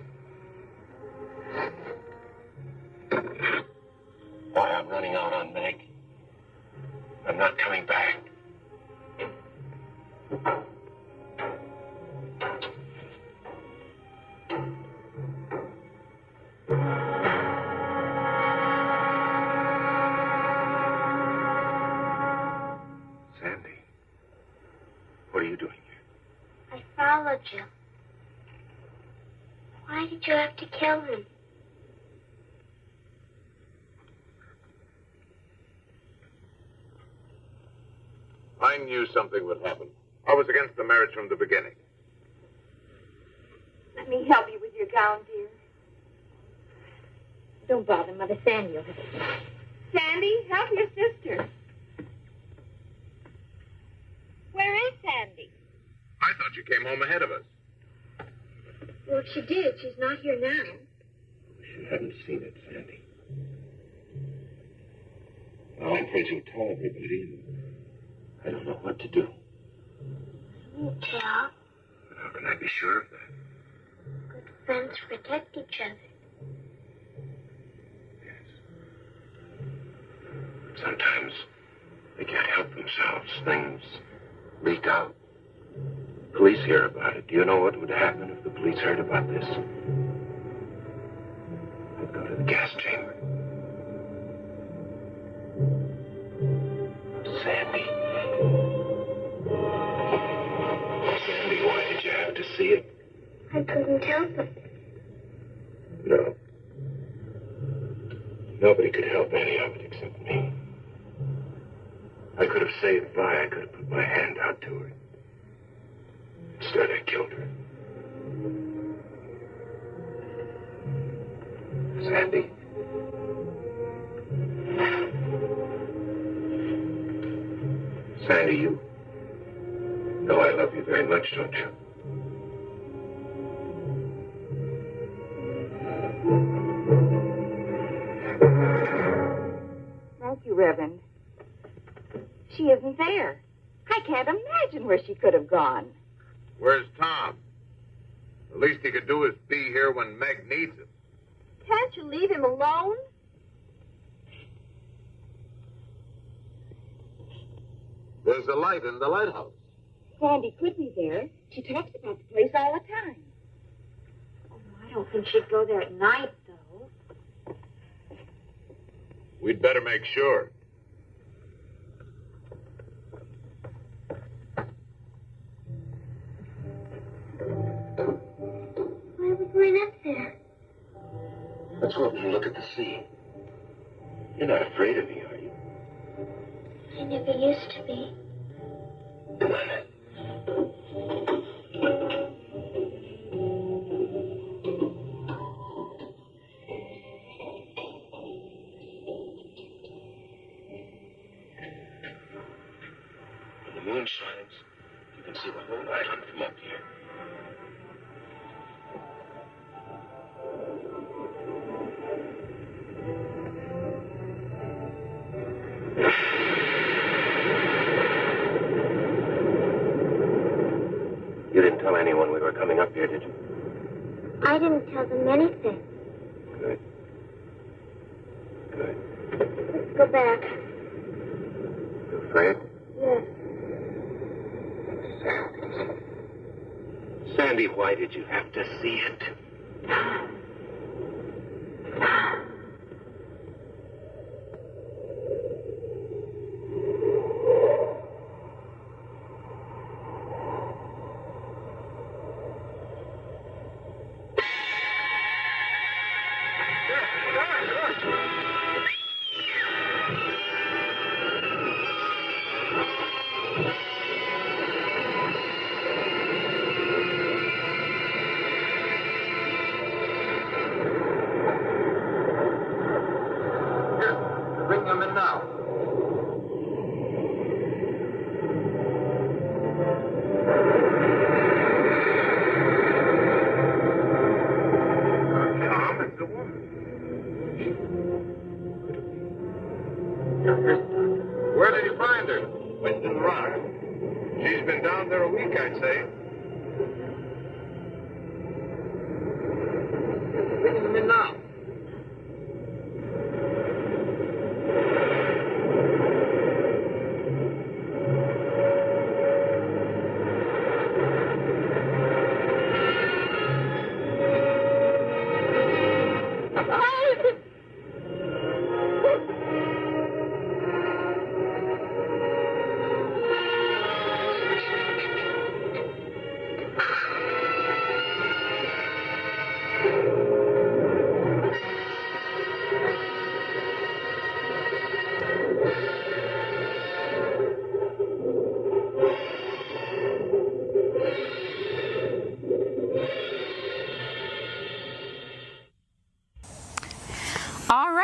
Speaker 9: Vi, I'm running out on Meg. I'm not coming back. Sandy, what are you doing here?
Speaker 7: I followed you. Why did you have to kill him?
Speaker 9: I knew something would happen. I was against the marriage from the beginning.
Speaker 6: me help you with your gown, dear? Don't bother, Mother. Sandy will help you. Sandy, help your sister. Where is Sandy?
Speaker 13: I thought you came home ahead of us.
Speaker 8: Well, if she did, she's not here now.
Speaker 3: You haven't seen it, Sandy. Well, I'm afraid you'll tell everybody. I don't know what to do.
Speaker 7: You tell.
Speaker 3: How can I be sure of that?
Speaker 7: Good friends protect each other.
Speaker 3: Sometimes they can't help themselves. Things leak out. Police hear about it. Do you know what would happen if the police heard about this? I'd go to the gas chamber. Sandy. Sandy, why did you have to see it?
Speaker 7: I couldn't help it.
Speaker 3: No. Nobody could help any of it except me. I could have saved Vi. I could have put my hand out to her. Instead, I killed her. Sandy. Sandy, you know I love you very much, don't you?
Speaker 6: Thank you, Reverend. She isn't there. I can't imagine where she could have gone.
Speaker 13: Where's Tom? The least he could do is be here when Meg needs him.
Speaker 8: Can't you leave him alone?
Speaker 13: There's a light in the lighthouse.
Speaker 6: Sandy could be there. She talks about the place all the time.
Speaker 8: Oh, I don't think she'd go there at night, though.
Speaker 13: We'd better make sure.
Speaker 7: Why are we going up there?
Speaker 3: Let's go up and look at the sea. You're not afraid of me, are you?
Speaker 7: I never used to be.
Speaker 3: Come on, then. When the moon shines, you can see the whole island from up here. You didn't tell anyone we were coming up here, did you?
Speaker 7: I didn't tell them anything.
Speaker 3: Good. Good.
Speaker 7: Let's go back.
Speaker 3: You afraid?
Speaker 7: Yes.
Speaker 3: Sandy, why did you have to see it?
Speaker 13: Bring them in now. Tom, it's a woman. Where did you find her? Winston Rock. She's been down there a week, I'd say. Bring them in now.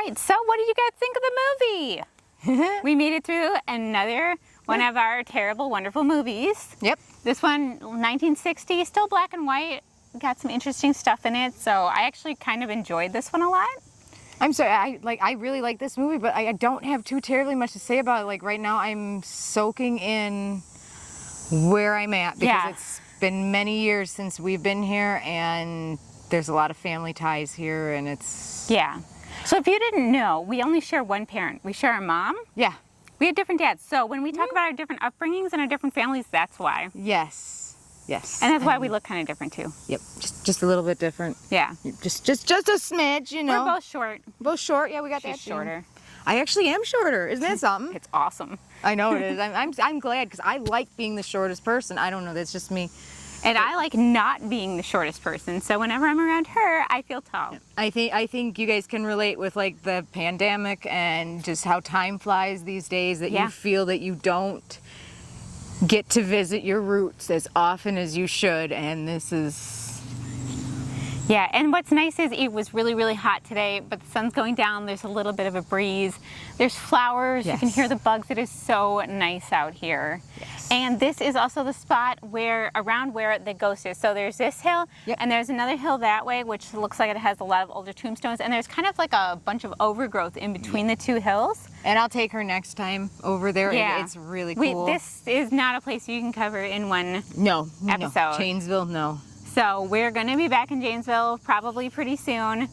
Speaker 1: right, so what did you guys think of the movie? We made it through another one of our terrible, wonderful movies.
Speaker 2: Yep.
Speaker 1: This one, 1960, still black and white. Got some interesting stuff in it, so I actually kind of enjoyed this one a lot.
Speaker 2: I'm sorry, I really like this movie, but I don't have too terribly much to say about it. Like right now, I'm soaking in where I'm at because it's been many years since we've been here, and there's a lot of family ties here, and it's...
Speaker 1: Yeah. So if you didn't know, we only share one parent. We share our mom.
Speaker 2: Yeah.
Speaker 1: We have different dads. So when we talk about our different upbringings and our different families, that's why.
Speaker 2: Yes. Yes.
Speaker 1: And that's why we look kind of different too.
Speaker 2: Yep. Just a little bit different.
Speaker 1: Yeah.
Speaker 2: Just a smidge, you know.
Speaker 1: We're both short.
Speaker 2: Both short. Yeah, we got
Speaker 1: She's
Speaker 2: that
Speaker 1: shorter.
Speaker 2: I actually am shorter. Isn't that something?
Speaker 1: It's awesome.
Speaker 2: I know it is. I'm glad because I like being the shortest person. I don't know. That's just me.
Speaker 1: And I like not being the shortest person. So whenever I'm around her, I feel tall.
Speaker 2: I think you guys can relate with like the pandemic and just how time flies these days, that you feel that you don't get to visit your roots as often as you should, and this is...
Speaker 1: Yeah, and what's nice is it was really, really hot today, but the sun's going down, there's a little bit of a breeze, there's flowers, you can hear the bugs, it is so nice out here. Yes. And this is also the spot around where the ghost is. So there's this hill, and there's another hill that way, which looks like it has a lot of older tombstones, and there's kind of like a bunch of overgrowth in between the two hills.
Speaker 2: And I'll take her next time over there. Yeah. It's really cool.
Speaker 1: This is not a place you can cover in one episode.
Speaker 2: No. Janesville, no.
Speaker 1: So we're going to be back in Janesville probably pretty soon.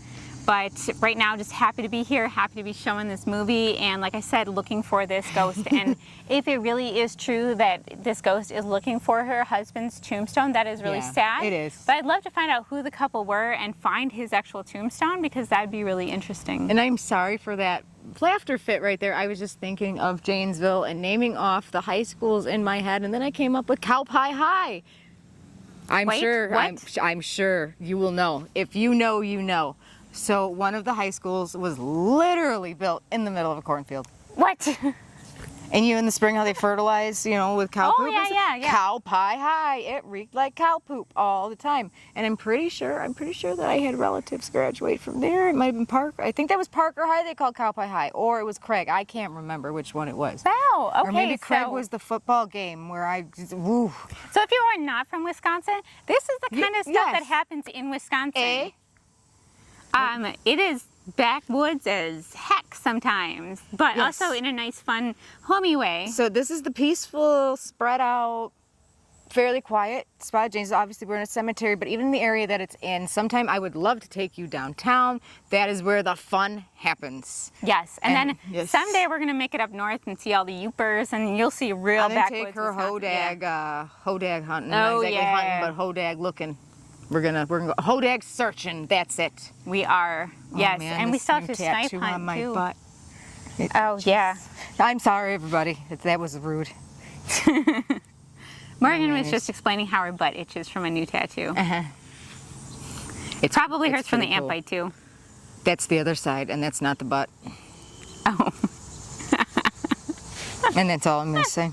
Speaker 1: But right now, just happy to be here, happy to be showing this movie, and like I said, looking for this ghost. And if it really is true that this ghost is looking for her husband's tombstone, that is really sad.
Speaker 2: It is.
Speaker 1: But I'd love to find out who the couple were and find his actual tombstone, because that'd be really interesting.
Speaker 2: And I'm sorry for that laughter fit right there. I was just thinking of Janesville and naming off the high schools in my head, and then I came up with Cow Pie High. I'm sure you will know. If you know, you know. So one of the high schools was literally built in the middle of a cornfield.
Speaker 1: What?
Speaker 2: And in the spring how they fertilize, with cow poop?
Speaker 1: Yeah.
Speaker 2: Cow Pie High. It reeked like cow poop all the time. And I'm pretty sure that I had relatives graduate from there. It might have been Parker. I think that was Parker High they called Cow Pie High. Or it was Craig. I can't remember which one it was.
Speaker 1: Wow, okay.
Speaker 2: Or maybe Craig was the football game where woo.
Speaker 1: So if you are not from Wisconsin, this is the kind of stuff that happens in Wisconsin. It is backwoods as heck sometimes, but also in a nice, fun, homey way.
Speaker 2: So this is the peaceful, spread out, fairly quiet spot. Janesville, obviously we're in a cemetery, but even in the area that it's in, sometime I would love to take you downtown. That is where the fun happens.
Speaker 1: Yes, and then someday we're gonna make it up north and see all the Yoopers, and you'll see real backwoods.
Speaker 2: I'm gonna take her hodag hunting. Not exactly hunting, but hodag looking. We're gonna go hodag searching. That's it.
Speaker 1: We are. Yes,
Speaker 2: man,
Speaker 1: and we still have to snipe hunt
Speaker 2: on my
Speaker 1: too.
Speaker 2: Butt.
Speaker 1: Yeah.
Speaker 2: I'm sorry, everybody. That was rude.
Speaker 1: Morgan was just explaining how her butt itches from a new tattoo. It probably hurts from the ant bite too.
Speaker 2: That's the other side, and that's not the butt.
Speaker 1: Oh.
Speaker 2: And that's all I'm gonna say.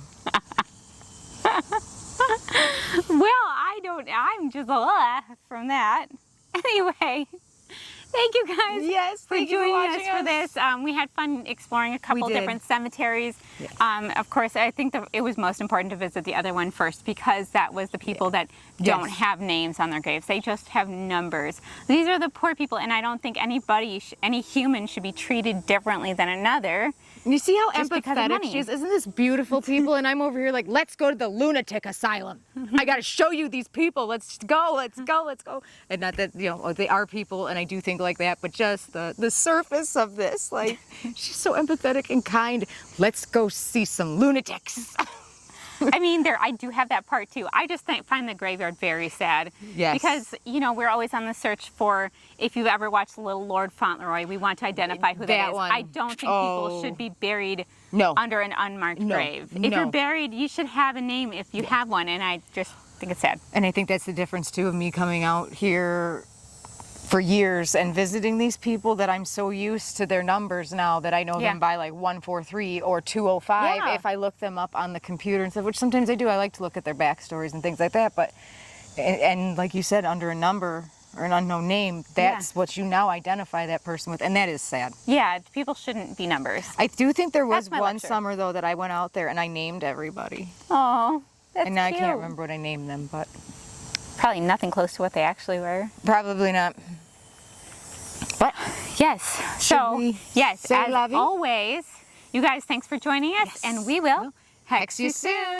Speaker 1: Well, I'm just from that. Anyway, thank you guys for joining us for this. We had fun exploring a couple different cemeteries. Yes. Of course, I think it was most important to visit the other one first, because that was the people that don't have names on their graves. They just have numbers. These are the poor people, and I don't think any human should be treated differently than another.
Speaker 2: You see how empathetic she is? Isn't this beautiful, people? And I'm over here like, let's go to the lunatic asylum. I got to show you these people. Let's go. And not that, they are people, and I do think like that, but just the surface of this, like, she's so empathetic and kind. Let's go see some lunatics.
Speaker 1: I mean, I do have that part too. I just find the graveyard very sad.
Speaker 2: Yes.
Speaker 1: Because, we're always on the search for, if you've ever watched Little Lord Fauntleroy, we want to identify who that is.
Speaker 2: One.
Speaker 1: I don't think people should be buried under an unmarked grave. If you're buried, you should have a name if you have one, and I just think it's sad.
Speaker 2: And I think that's the difference too of me coming out here for years and visiting these people, that I'm so used to their numbers now that I know them by like 143 or 205 if I look them up on the computer and stuff, which sometimes I do. I like to look at their backstories and things like that, but and like you said, under a number, or an unknown name, that's what you now identify that person with, and that is sad.
Speaker 1: Yeah, people shouldn't be numbers.
Speaker 2: I do think there was
Speaker 1: That's my
Speaker 2: one
Speaker 1: lecture.
Speaker 2: summer, though, that I went out there and I named everybody.
Speaker 1: Oh, that's
Speaker 2: And now
Speaker 1: cute.
Speaker 2: I can't remember what I named them, but...
Speaker 1: Probably nothing close to what they actually were.
Speaker 2: Probably not. But
Speaker 1: yes, so
Speaker 2: we
Speaker 1: yes,
Speaker 2: say
Speaker 1: as
Speaker 2: la vie?
Speaker 1: always, you guys, thanks for joining us, and we will hex you soon.